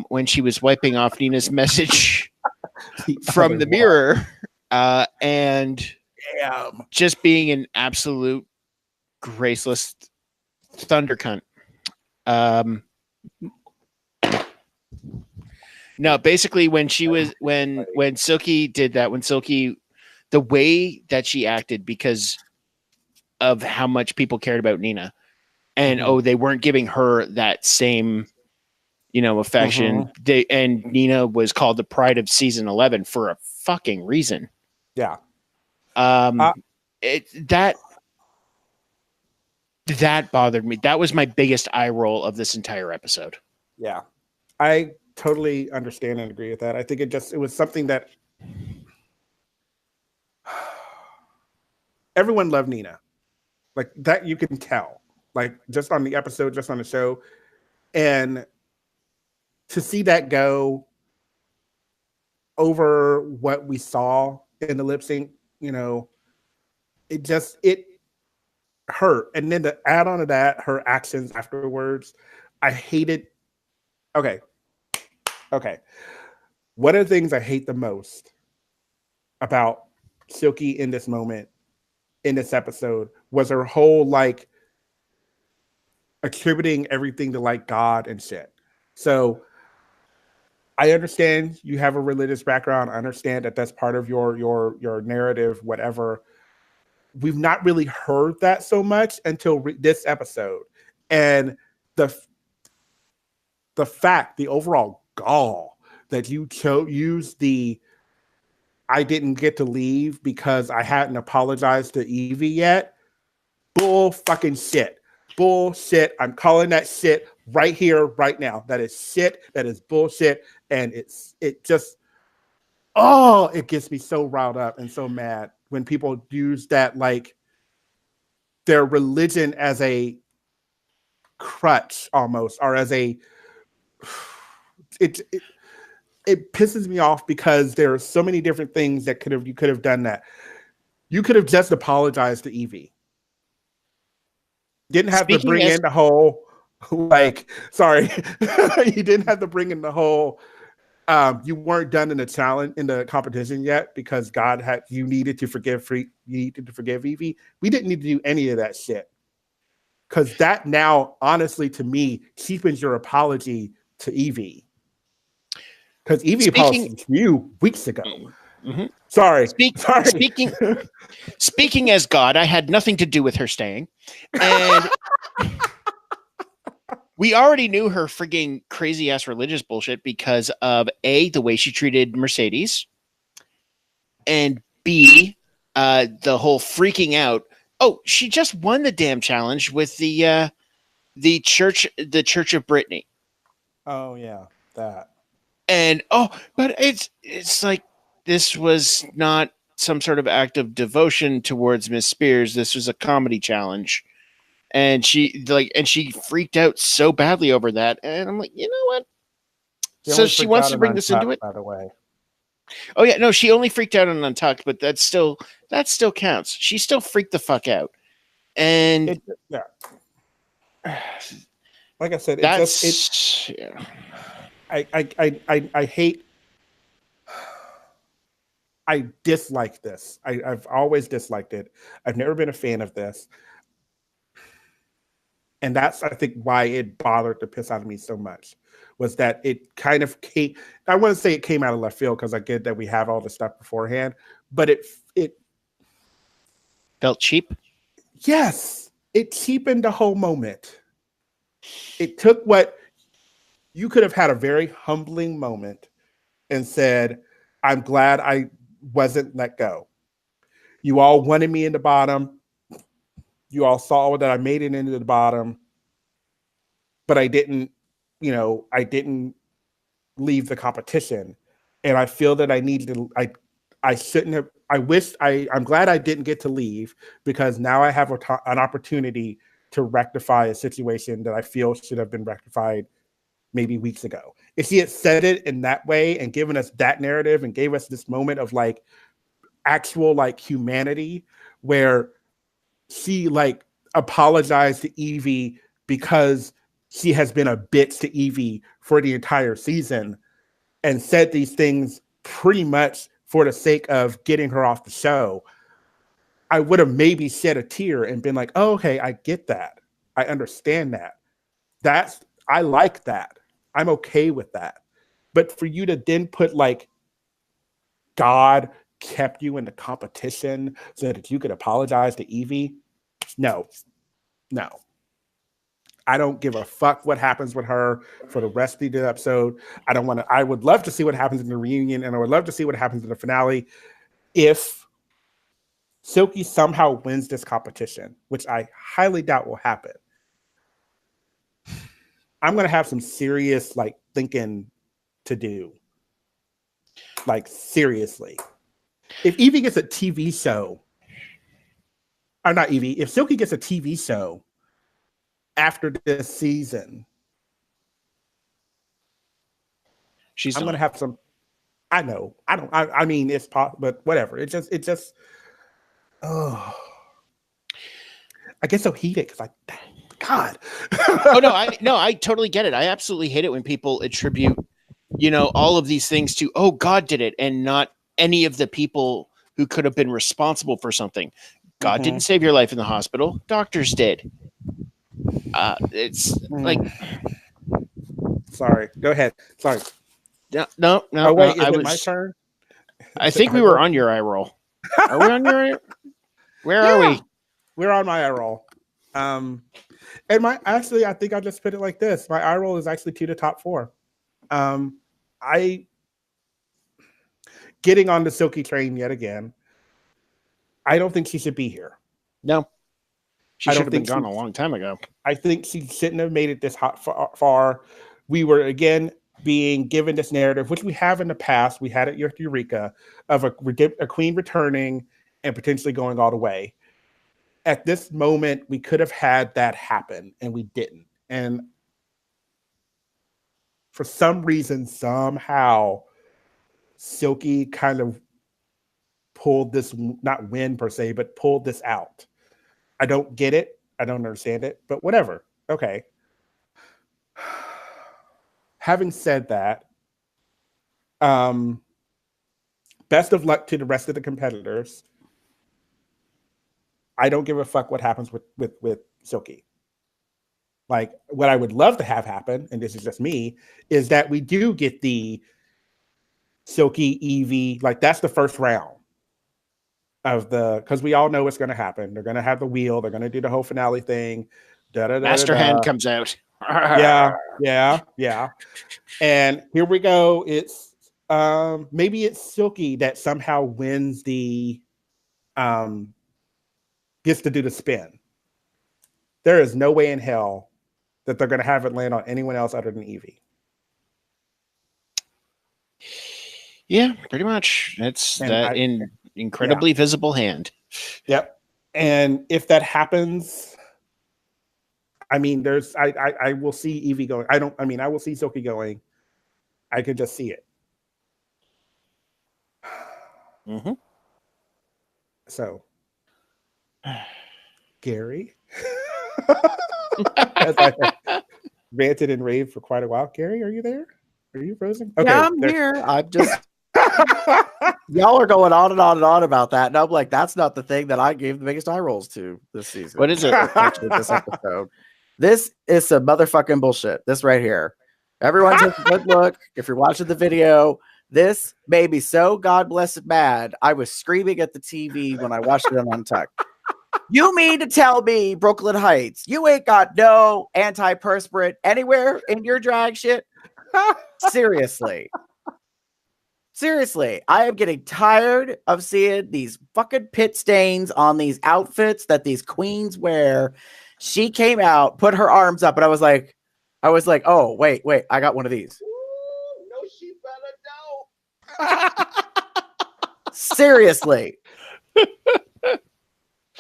when she was wiping off Nina's message from the mirror, and just being an absolute graceless thunder cunt. No, basically when she was when Silky did that, the way that she acted, because of how much people cared about Nina, and they weren't giving her that same, affection. And Nina was called the pride of season 11 for a fucking reason. Yeah. That bothered me. That was my biggest eye roll of this entire episode. Yeah. I totally understand and agree with that. I think it was something that everyone loved Nina. Like that, you can tell, like just on the episode, just on the show. And to see that go over what we saw in the lip sync, it her. And then to add on to that, her actions afterwards, I hated. Okay. One of the things I hate the most about Silky in this moment, in this episode, was her whole like attributing everything to like God and shit. So I understand you have a religious background. I understand that that's part of your narrative, whatever. We've not really heard that so much until this episode, and the the overall gall that you used the I didn't get to leave because I hadn't apologized to Evie yet. Bull fucking shit. Bullshit. I'm calling that shit right here, right now. That is shit. That is bullshit. And it gets me so riled up and so mad when people use that, like, their religion as a crutch almost, or as a it pisses me off because there are so many different things that you could have done that. You could have just apologized to Evie. Didn't have to bring in the whole, like, sorry, you didn't have to bring in the whole, you weren't done in the challenge, in the competition yet, because God had, you needed to forgive Evie. We didn't need to do any of that shit. Because that now, honestly, to me, cheapens your apology to Evie. Because Evie apologized to you weeks ago. Mm-hmm. Sorry. Speaking as God, I had nothing to do with her staying. And we already knew her frigging crazy ass religious bullshit because of A, the way she treated Mercedes, and B, the whole freaking out. Oh, she just won the damn challenge with the Church of Brittany. Oh yeah, that. And but it's like, this was not some sort of act of devotion towards Miss Spears. This was a comedy challenge. And she freaked out so badly over that. And I'm like, you know what? So she wants to bring this into it. By the way. Oh yeah, no, she only freaked out on Untucked, but that still counts. She still freaked the fuck out. And like I said, I hate. I dislike this. I've always disliked it. I've never been a fan of this. And that's, I think, why it bothered the piss out of me so much, was that it kind of came, I wouldn't say it came out of left field, because I get that we have all the stuff beforehand, but it felt cheap. Yes, it cheapened the whole moment. It took what you could have had a very humbling moment and said, I'm glad I wasn't let go. You all wanted me in the bottom. You all saw that I made it into the bottom, but I didn't leave the competition. And I feel that I needed to, I shouldn't have, I'm glad I didn't get to leave, because now I have an opportunity to rectify a situation that I feel should have been rectified maybe weeks ago. If she had said it in that way and given us that narrative and gave us this moment of like actual like humanity, where she like apologized to Evie because she has been a bitch to Evie for the entire season, and said these things pretty much for the sake of getting her off the show, I would have maybe shed a tear and been like, oh, okay, I get that. I understand that. I like that. I'm okay with that. But for you to then put like, God kept you in the competition so that you could apologize to Evie, no. I don't give a fuck what happens with her for the rest of the episode. I would love to see what happens in the reunion, and I would love to see what happens in the finale. If Silky somehow wins this competition, which I highly doubt will happen, I'm going to have some serious like thinking to do. Like, seriously. If Evie gets a TV show, or not Evie, if Silky gets a TV show after this season, I'm going to have some, I know, I mean, it's possible, but whatever. It just, oh. I get so heated because God. Oh no, I totally get it. I absolutely hate it when people attribute, all of these things to, oh, God did it, and not any of the people who could have been responsible for something. God didn't save your life in the hospital. Doctors did. It's like, sorry. Go ahead. Sorry. No. Oh wait, is it my turn? I think we were on your eye roll. Are we on your eye? Where are we? We're on my eye roll. And I think I'll just put it like this. My eye roll is actually to the top 4. I getting on the Silky train yet again. I don't think she should be here. No. She should have been gone a long time ago. I think she shouldn't have made it this far. We were, again, being given this narrative, which we have in the past. We had it with Eureka, of a queen returning and potentially going all the way. At this moment, we could have had that happen, and we didn't. And for some reason, somehow, Silky kind of pulled this, not win per se, but pulled this out. I don't get it. I don't understand it, but whatever. Okay. Having said that, best of luck to the rest of the competitors. I don't give a fuck what happens with Silky. Like, what I would love to have happen, and this is just me, is that we do get the Silky Evie, like that's the first round of because we all know what's going to happen. They're going to have the wheel. They're going to do the whole finale thing. Master Hand comes out. Yeah. And here we go. It's maybe it's Silky that somehow wins the gets to do the spin. There is no way in hell that they're going to have it land on anyone else other than Evie. Yeah, pretty much. It's incredibly visible hand. Yep. And if that happens, I mean, I will see Evie going. I will see Silky going. I could just see it. Mm-hmm. So, Gary, as I ranted and raved for quite a while. Gary, are you there? Are you frozen? Okay, yeah, I'm here. I'm just y'all are going on and on and on about that, and I'm like, that's not the thing that I gave the biggest eye rolls to this season. What is it? This episode. This is some motherfucking bullshit. This right here. Everyone take a good look. If you're watching the video, this made me so God blessed mad. I was screaming at the TV when I watched it on Untucked. You mean to tell me, Brooklyn Heights, you ain't got no antiperspirant anywhere in your drag shit? Seriously. Seriously, I am getting tired of seeing these fucking pit stains on these outfits that these queens wear. She came out, put her arms up, and I was like, oh, wait, I got one of these. Ooh, no, she better know. Seriously.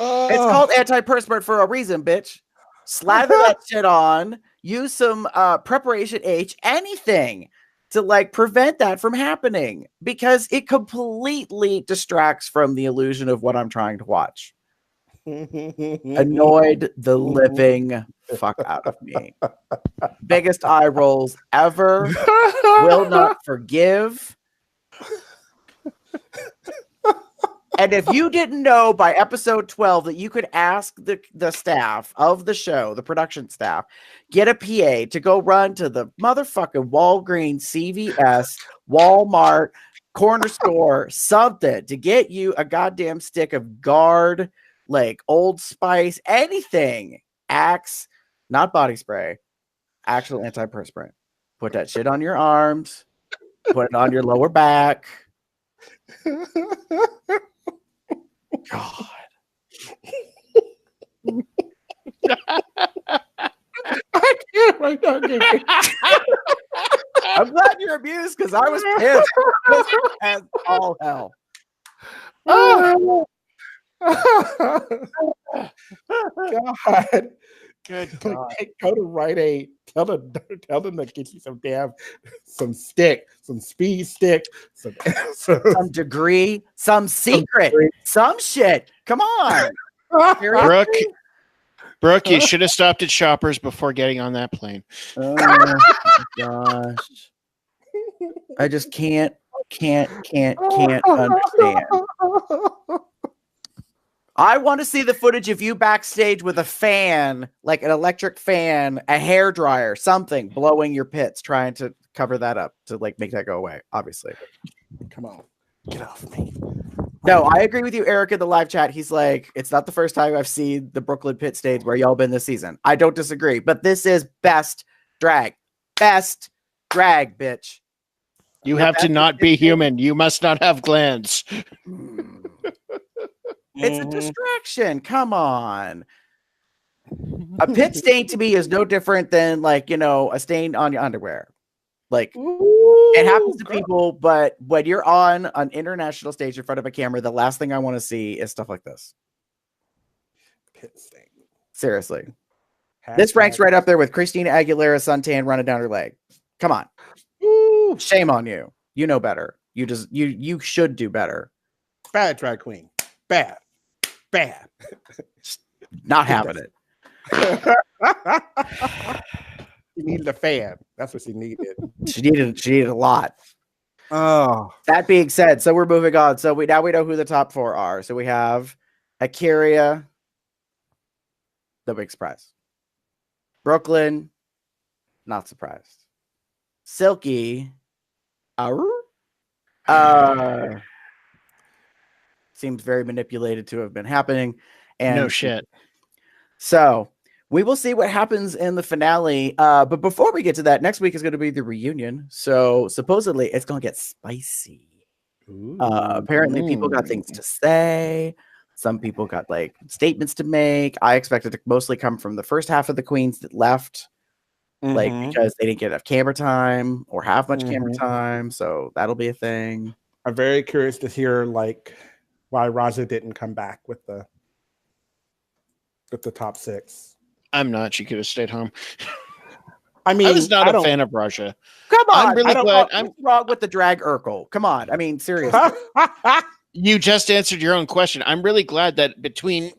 It's called antiperspirant for a reason, bitch. Slather that shit on. Use some preparation H, anything to like prevent that from happening, because it completely distracts from the illusion of what I'm trying to watch. Annoyed the living fuck out of me. Biggest eye rolls ever. Will not forgive. And if you didn't know by episode 12 that you could ask the staff of the show, the production staff, get a PA to go run to the motherfucking Walgreens, CVS, Walmart, corner store, something to get you a goddamn stick of Guard, like Old Spice, anything. Axe, not body spray, actual antiperspirant. Put that shit on your arms, put it on your lower back. God. I can't right now. I'm glad you're amused because I was pissed as all hell. God. Good God. Go to Rite Aid. Tell them to get you some stick, some speed stick, some degree, some secret, some shit. Come on. Brooke, Brooke, you should have stopped at Shoppers before getting on that plane. Oh my gosh. I just can't understand. I want to see the footage of you backstage with a fan, like an electric fan, a hair dryer, something blowing your pits, trying to cover that up to like make that go away. Obviously, Come on, get off me. no, I agree with you, Eric, in the live chat. He's like, it's not the first time I've seen the Brooklyn pit stage where y'all been this season. I don't disagree, but this is best drag, bitch. You have to not be human. You must not have glands. It's a distraction. Come on. A pit stain to me is no different than like, a stain on your underwear. Like it happens to people, but when you're on an international stage in front of a camera, the last thing I want to see is stuff like this. Pit stain. Seriously. This ranks right up there with Christina Aguilera suntan running down her leg. Come on. Shame on you. You know better. You should do better. Bad drag queen. Bad. Not having it. She needed a fan. That's what she needed. She needed a lot. Oh. That being said, so we're moving on. So we know who the top 4 are. So we have Akira, the big surprise. Brooklyn, not surprised. Silky, seems very manipulated to have been happening. And no shit. So we will see what happens in the finale. But before we get to that, next week is going to be the reunion. So supposedly it's going to get spicy. Apparently people got things to say. Some people got like statements to make. I expect it to mostly come from the first half of the queens that left. Like because they didn't get enough camera time or have much camera time. So that'll be a thing. I'm very curious to hear like why Raja didn't come back with the top 6. I'm not. She could have stayed home. I mean, I was not a fan of Raja. Come on. I'm really glad. What's wrong with the drag Urkel? Come on. I mean, seriously. You just answered your own question. I'm really glad that between,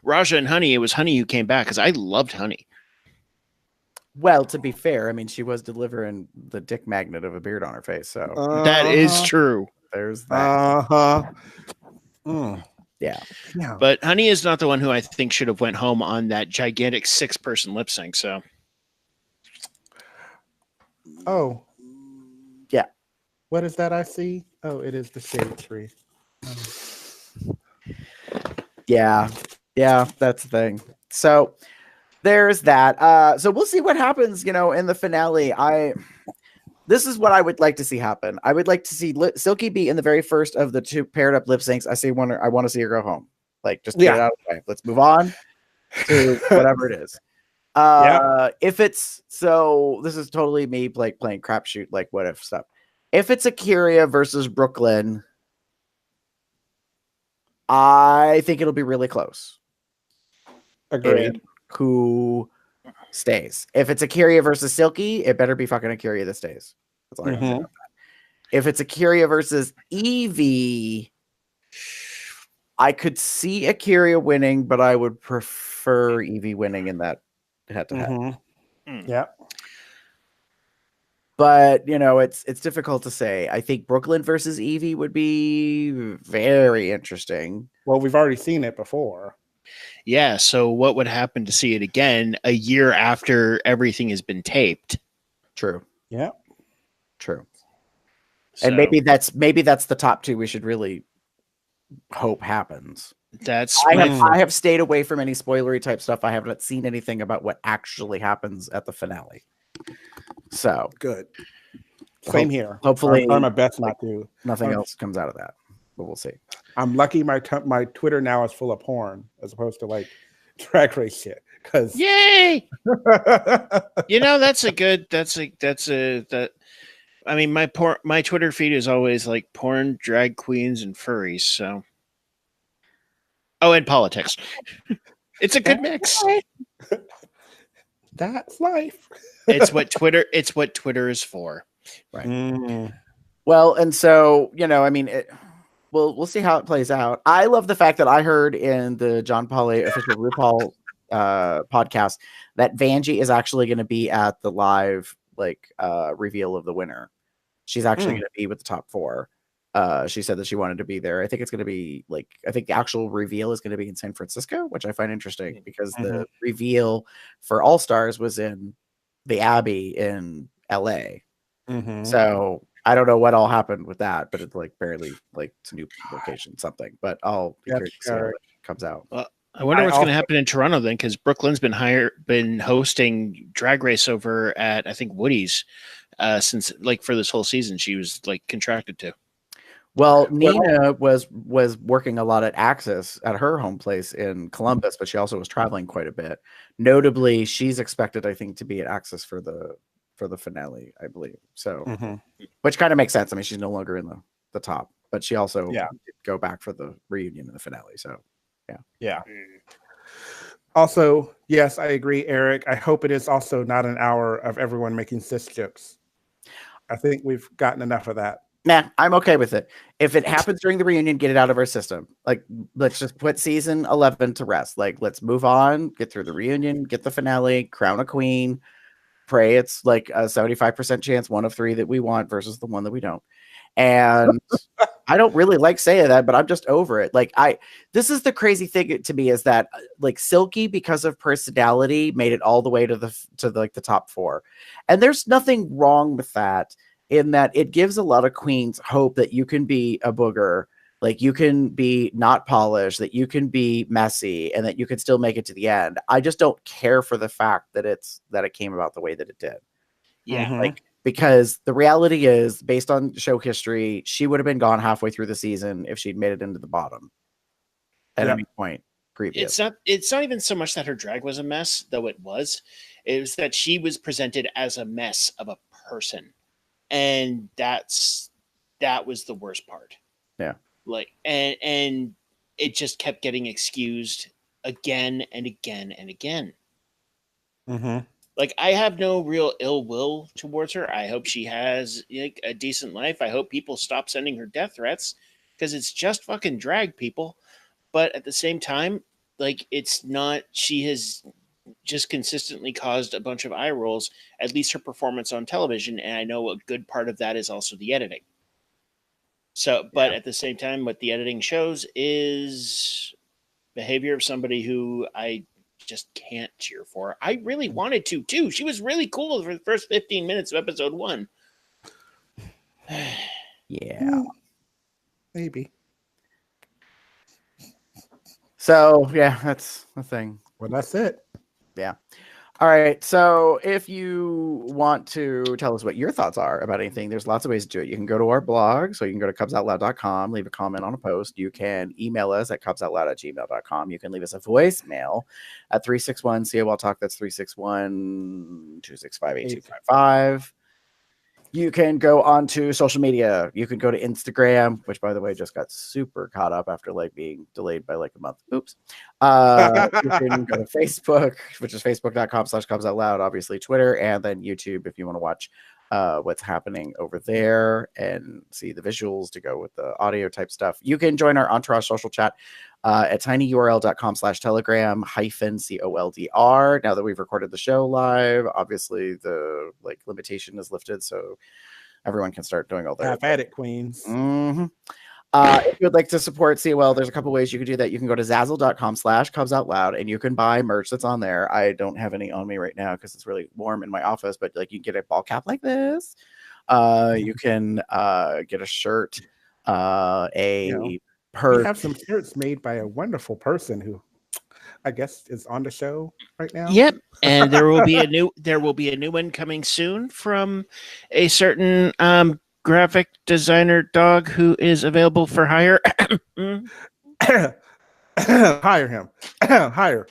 Raja and Honey, it was Honey who came back because I loved Honey. Well, to be fair, I mean, she was delivering the dick magnet of a beard on her face. So that is true. There's that. Yeah. But Honey is not the one who I think should have went home on that gigantic 6-person lip sync. So. Oh. Yeah. What is that I see? Oh, it is the shade tree. Yeah. Yeah, that's the thing. So there's that. So we'll see what happens, in the finale. This is what I would like to see happen. I would like to see Silky be in the very first of the 2 paired up lip syncs. I want to see her go home. Like, just get it out of the way. Let's move on to whatever it is. If it's this is totally me like playing crapshoot, like what if stuff. If it's Akira versus Brooklyn, I think it'll be really close. Agreed. Who stays? If it's Akira versus Silky, it better be fucking Akira that stays. That's all I gotta say about that. If it's Akira versus Evie, I could see Akira winning, but I would prefer Evie winning in that head-to-head. Yeah. But it's difficult to say. I think Brooklyn versus Evie would be very interesting. Well, we've already seen it before. Yeah, so what would happen to see it again a year after everything has been taped? True. Yeah. True. So, And maybe that's the top 2 we should really hope happens. I have stayed away from any spoilery type stuff. I haven't seen anything about what actually happens at the finale. So good. Same here. Hopefully, I'm my best not to. Nothing else comes out of that, but we'll see. I'm lucky my Twitter now is full of porn as opposed to like Drag Race shit. Because yay, that's a good. I mean, my Twitter feed is always like porn, drag queens, and furries. So, and politics. It's a good mix. That's life. It's what Twitter is for. Right. Well, and so, we'll see how it plays out. I love the fact that I heard in the John Pauly official RuPaul podcast that Vanjie is actually going to be at the live reveal of the winner. She's actually going to be with the top 4. She said that she wanted to be there. I think it's going to be I think the actual reveal is going to be in San Francisco, which I find interesting because the reveal for All Stars was in the Abbey in LA. So I don't know what all happened with that, but it's apparently it's a new location, something. But I'll be curious to see how it comes out. Well, I wonder what's going to happen in Toronto then, because Brooklyn's been hosting Drag Race over at I think Woody's since for this whole season. She was contracted to. Well, Nina was working a lot at Axis at her home place in Columbus, but she also was traveling quite a bit. Notably, she's expected, I think, to be at Axis for the finale, I believe. So, which kind of makes sense. I mean, she's no longer in the top, but she also did go back for the reunion in the finale. So, yeah. Also, yes, I agree, Eric. I hope it is also not an hour of everyone making cis jokes. I think we've gotten enough of that. Nah, I'm okay with it. If it happens during the reunion, get it out of our system. Let's just put season 11 to rest. Let's move on, get through the reunion, get the finale, crown a queen, pray it's a 75% chance, one of 3 that we want versus the one that we don't. And I don't really like saying that, but I'm just over it. This is the crazy thing to me is that Silky, because of personality, made it all the way to the top 4. And there's nothing wrong with that, in that it gives a lot of queens hope that you can be a booger, you can be not polished, that you can be messy, and that you can still make it to the end. I just don't care for the fact that it came about the way that it did. Yeah. Because the reality is, based on show history, she would have been gone halfway through the season if she'd made it into the bottom at any point previous. It's not even so much that her drag was a mess, though it was. It was that she was presented as a mess of a person. And that was the worst part. Yeah. And it just kept getting excused again and again and again. I have no real ill will towards her. I hope she has a decent life. I hope people stop sending her death threats, because it's just fucking drag, people. But at the same time, it's not, she has just consistently caused a bunch of eye rolls, at least her performance on television. And I know a good part of that is also the editing. So, but at the same time, what the editing shows is behavior of somebody who I just can't cheer for. I really wanted to, too. She was really cool for the first 15 minutes of episode 1. Yeah. Maybe. So, yeah, that's the thing. Well, that's it. Yeah. All right. So if you want to tell us what your thoughts are about anything, there's lots of ways to do it. You can go to our blog. So you can go to cubsoutloud.com, leave a comment on a post. You can email us at cubsoutloud@gmail.com. You can leave us a voicemail at 361 COL Talk. That's 361-265-8255. You can go on to social media. You can go to Instagram, which, by the way, just got super caught up after being delayed by a month. Oops. You can go to Facebook, which is facebook.com/cubsoutloud, obviously Twitter, and then YouTube if you want to watch what's happening over there and see the visuals to go with the audio type stuff. You can join our Entourage social chat at tinyurl.com/telegram-coldr. Now that we've recorded the show live, obviously the limitation is lifted, so everyone can start doing all their half at it, queens. If you would like to support COL, there's a couple ways you can do that. You can go to zazzle.com/cubsoutloud and you can buy merch that's on there. I don't have any on me right now because it's really warm in my office, but you can get a ball cap like this. You can get a shirt, We have some shirts made by a wonderful person who I guess is on the show right now. Yep. And there will be a new one coming soon from a certain graphic designer dog who is available for hire. Hire him. Hire.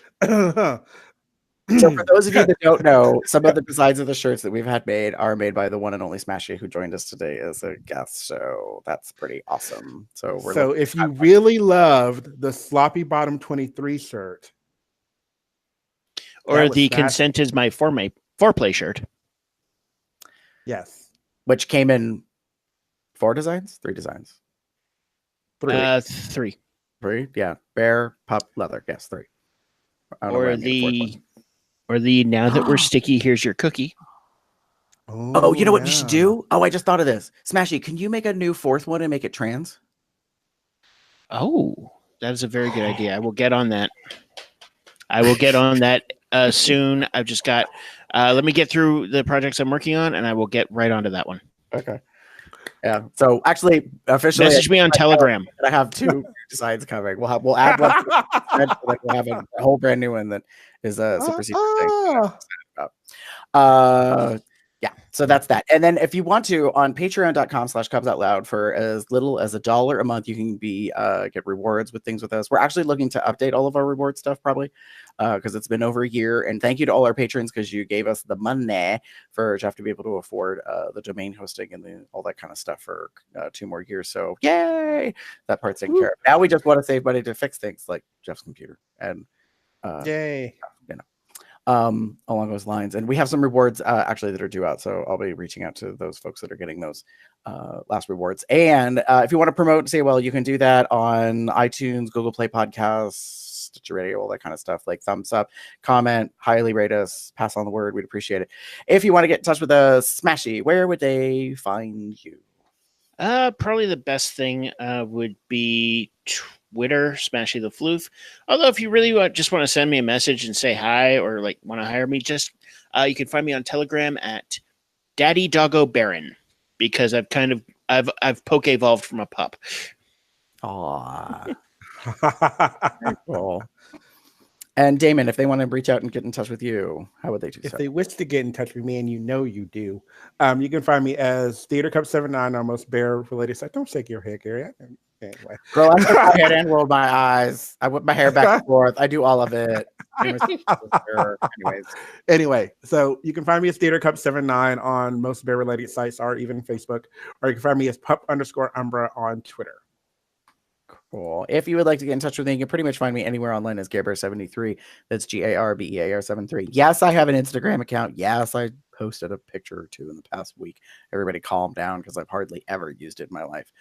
So for those of you that don't know, some of the designs of the shirts that we've had made are made by the one and only Smashy, who joined us today as a guest. So that's pretty awesome. So if you really loved the Sloppy Bottom 23 shirt, or the Consent is My Foreplay shirt. Yes. Which came in 3 designs. 3. 3. 3, yeah. Bear, pup, leather. Yes, 3. I don't know why Or I made a fourth one. the now that we're sticky, here's your cookie. Oh, you know what we should do? Oh, I just thought of this. Smashy, can you make a new 4th one and make it trans? Oh, that is a very good idea. I will get on that. Soon. I've just got. Let me get through the projects I'm working on, and I will get right onto that one. Okay. Yeah. So actually, officially, message me on Telegram. I have 2 designs coming. We'll add one. We'll have a whole brand new one that is a super secret thing. Yeah, so that's that. And then if you want to, on patreon.com/cubsoutloud, for as little as $1 a month, you can get rewards with things with us. We're actually looking to update all of our reward stuff probably because it's been over a year. And thank you to all our patrons because you gave us the money for Jeff to be able to afford the domain hosting and all that kind of stuff for 2 more years. So yay, that part's taken care of. Now we just want to save money to fix things like Jeff's computer and yay. Along those lines. And we have some rewards actually that are due out, so I'll be reaching out to those folks that are getting those last rewards. And if you want to promote, say, well, you can do that on iTunes, Google Play Podcasts, Stitcher Radio, all that kind of stuff. Like thumbs up, comment, highly rate us, pass on the word. We'd appreciate it. If you want to get in touch with us, Smashy, where would they find you? Probably the best thing would be Twitter, Smashy the Floof. Although if you really just want to send me a message and say hi or like want to hire me, just you can find me on Telegram at Daddy Doggo Baron because I've poke evolved from a pup. Aww. Very cool. And Damon, if they want to reach out and get in touch with you, how would they do so? If they wish to get in touch with me, and you know you do, you can find me as Theater Cup 79 on most bear related sites. Don't shake your head, Gary. Anyway. Girl, I shook my head and rolled my eyes. I whip my hair back and forth. I do all of it. Anyway, so you can find me as Theater Cup 79 on most bear related sites or even Facebook, or you can find me as pup_Umbra on Twitter. Cool. If you would like to get in touch with me, you can pretty much find me anywhere online as Garbear73. That's GARBEAR73. Yes, I have an Instagram account. Yes, I posted a picture or 2 in the past week. Everybody calm down because I've hardly ever used it in my life.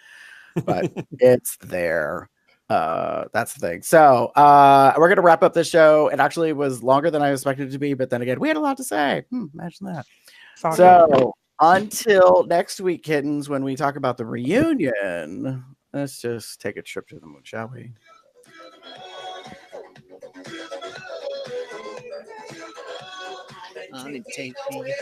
But it's there. That's the thing. So we're going to wrap up this show. It actually was longer than I expected it to be, but then again, we had a lot to say. Imagine that. So until next week, kittens, when we talk about the reunion, let's just take a trip to the moon, shall we? Take me.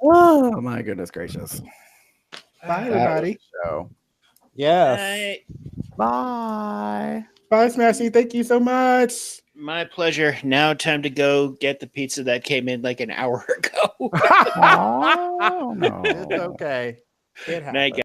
Oh my goodness gracious. Bye, everybody. Show. Yes. Bye. Bye, Smashy. Thank you so much. My pleasure. Now time to go get the pizza that came in like an hour ago. Oh, no. It's okay. It happens. Night, guys.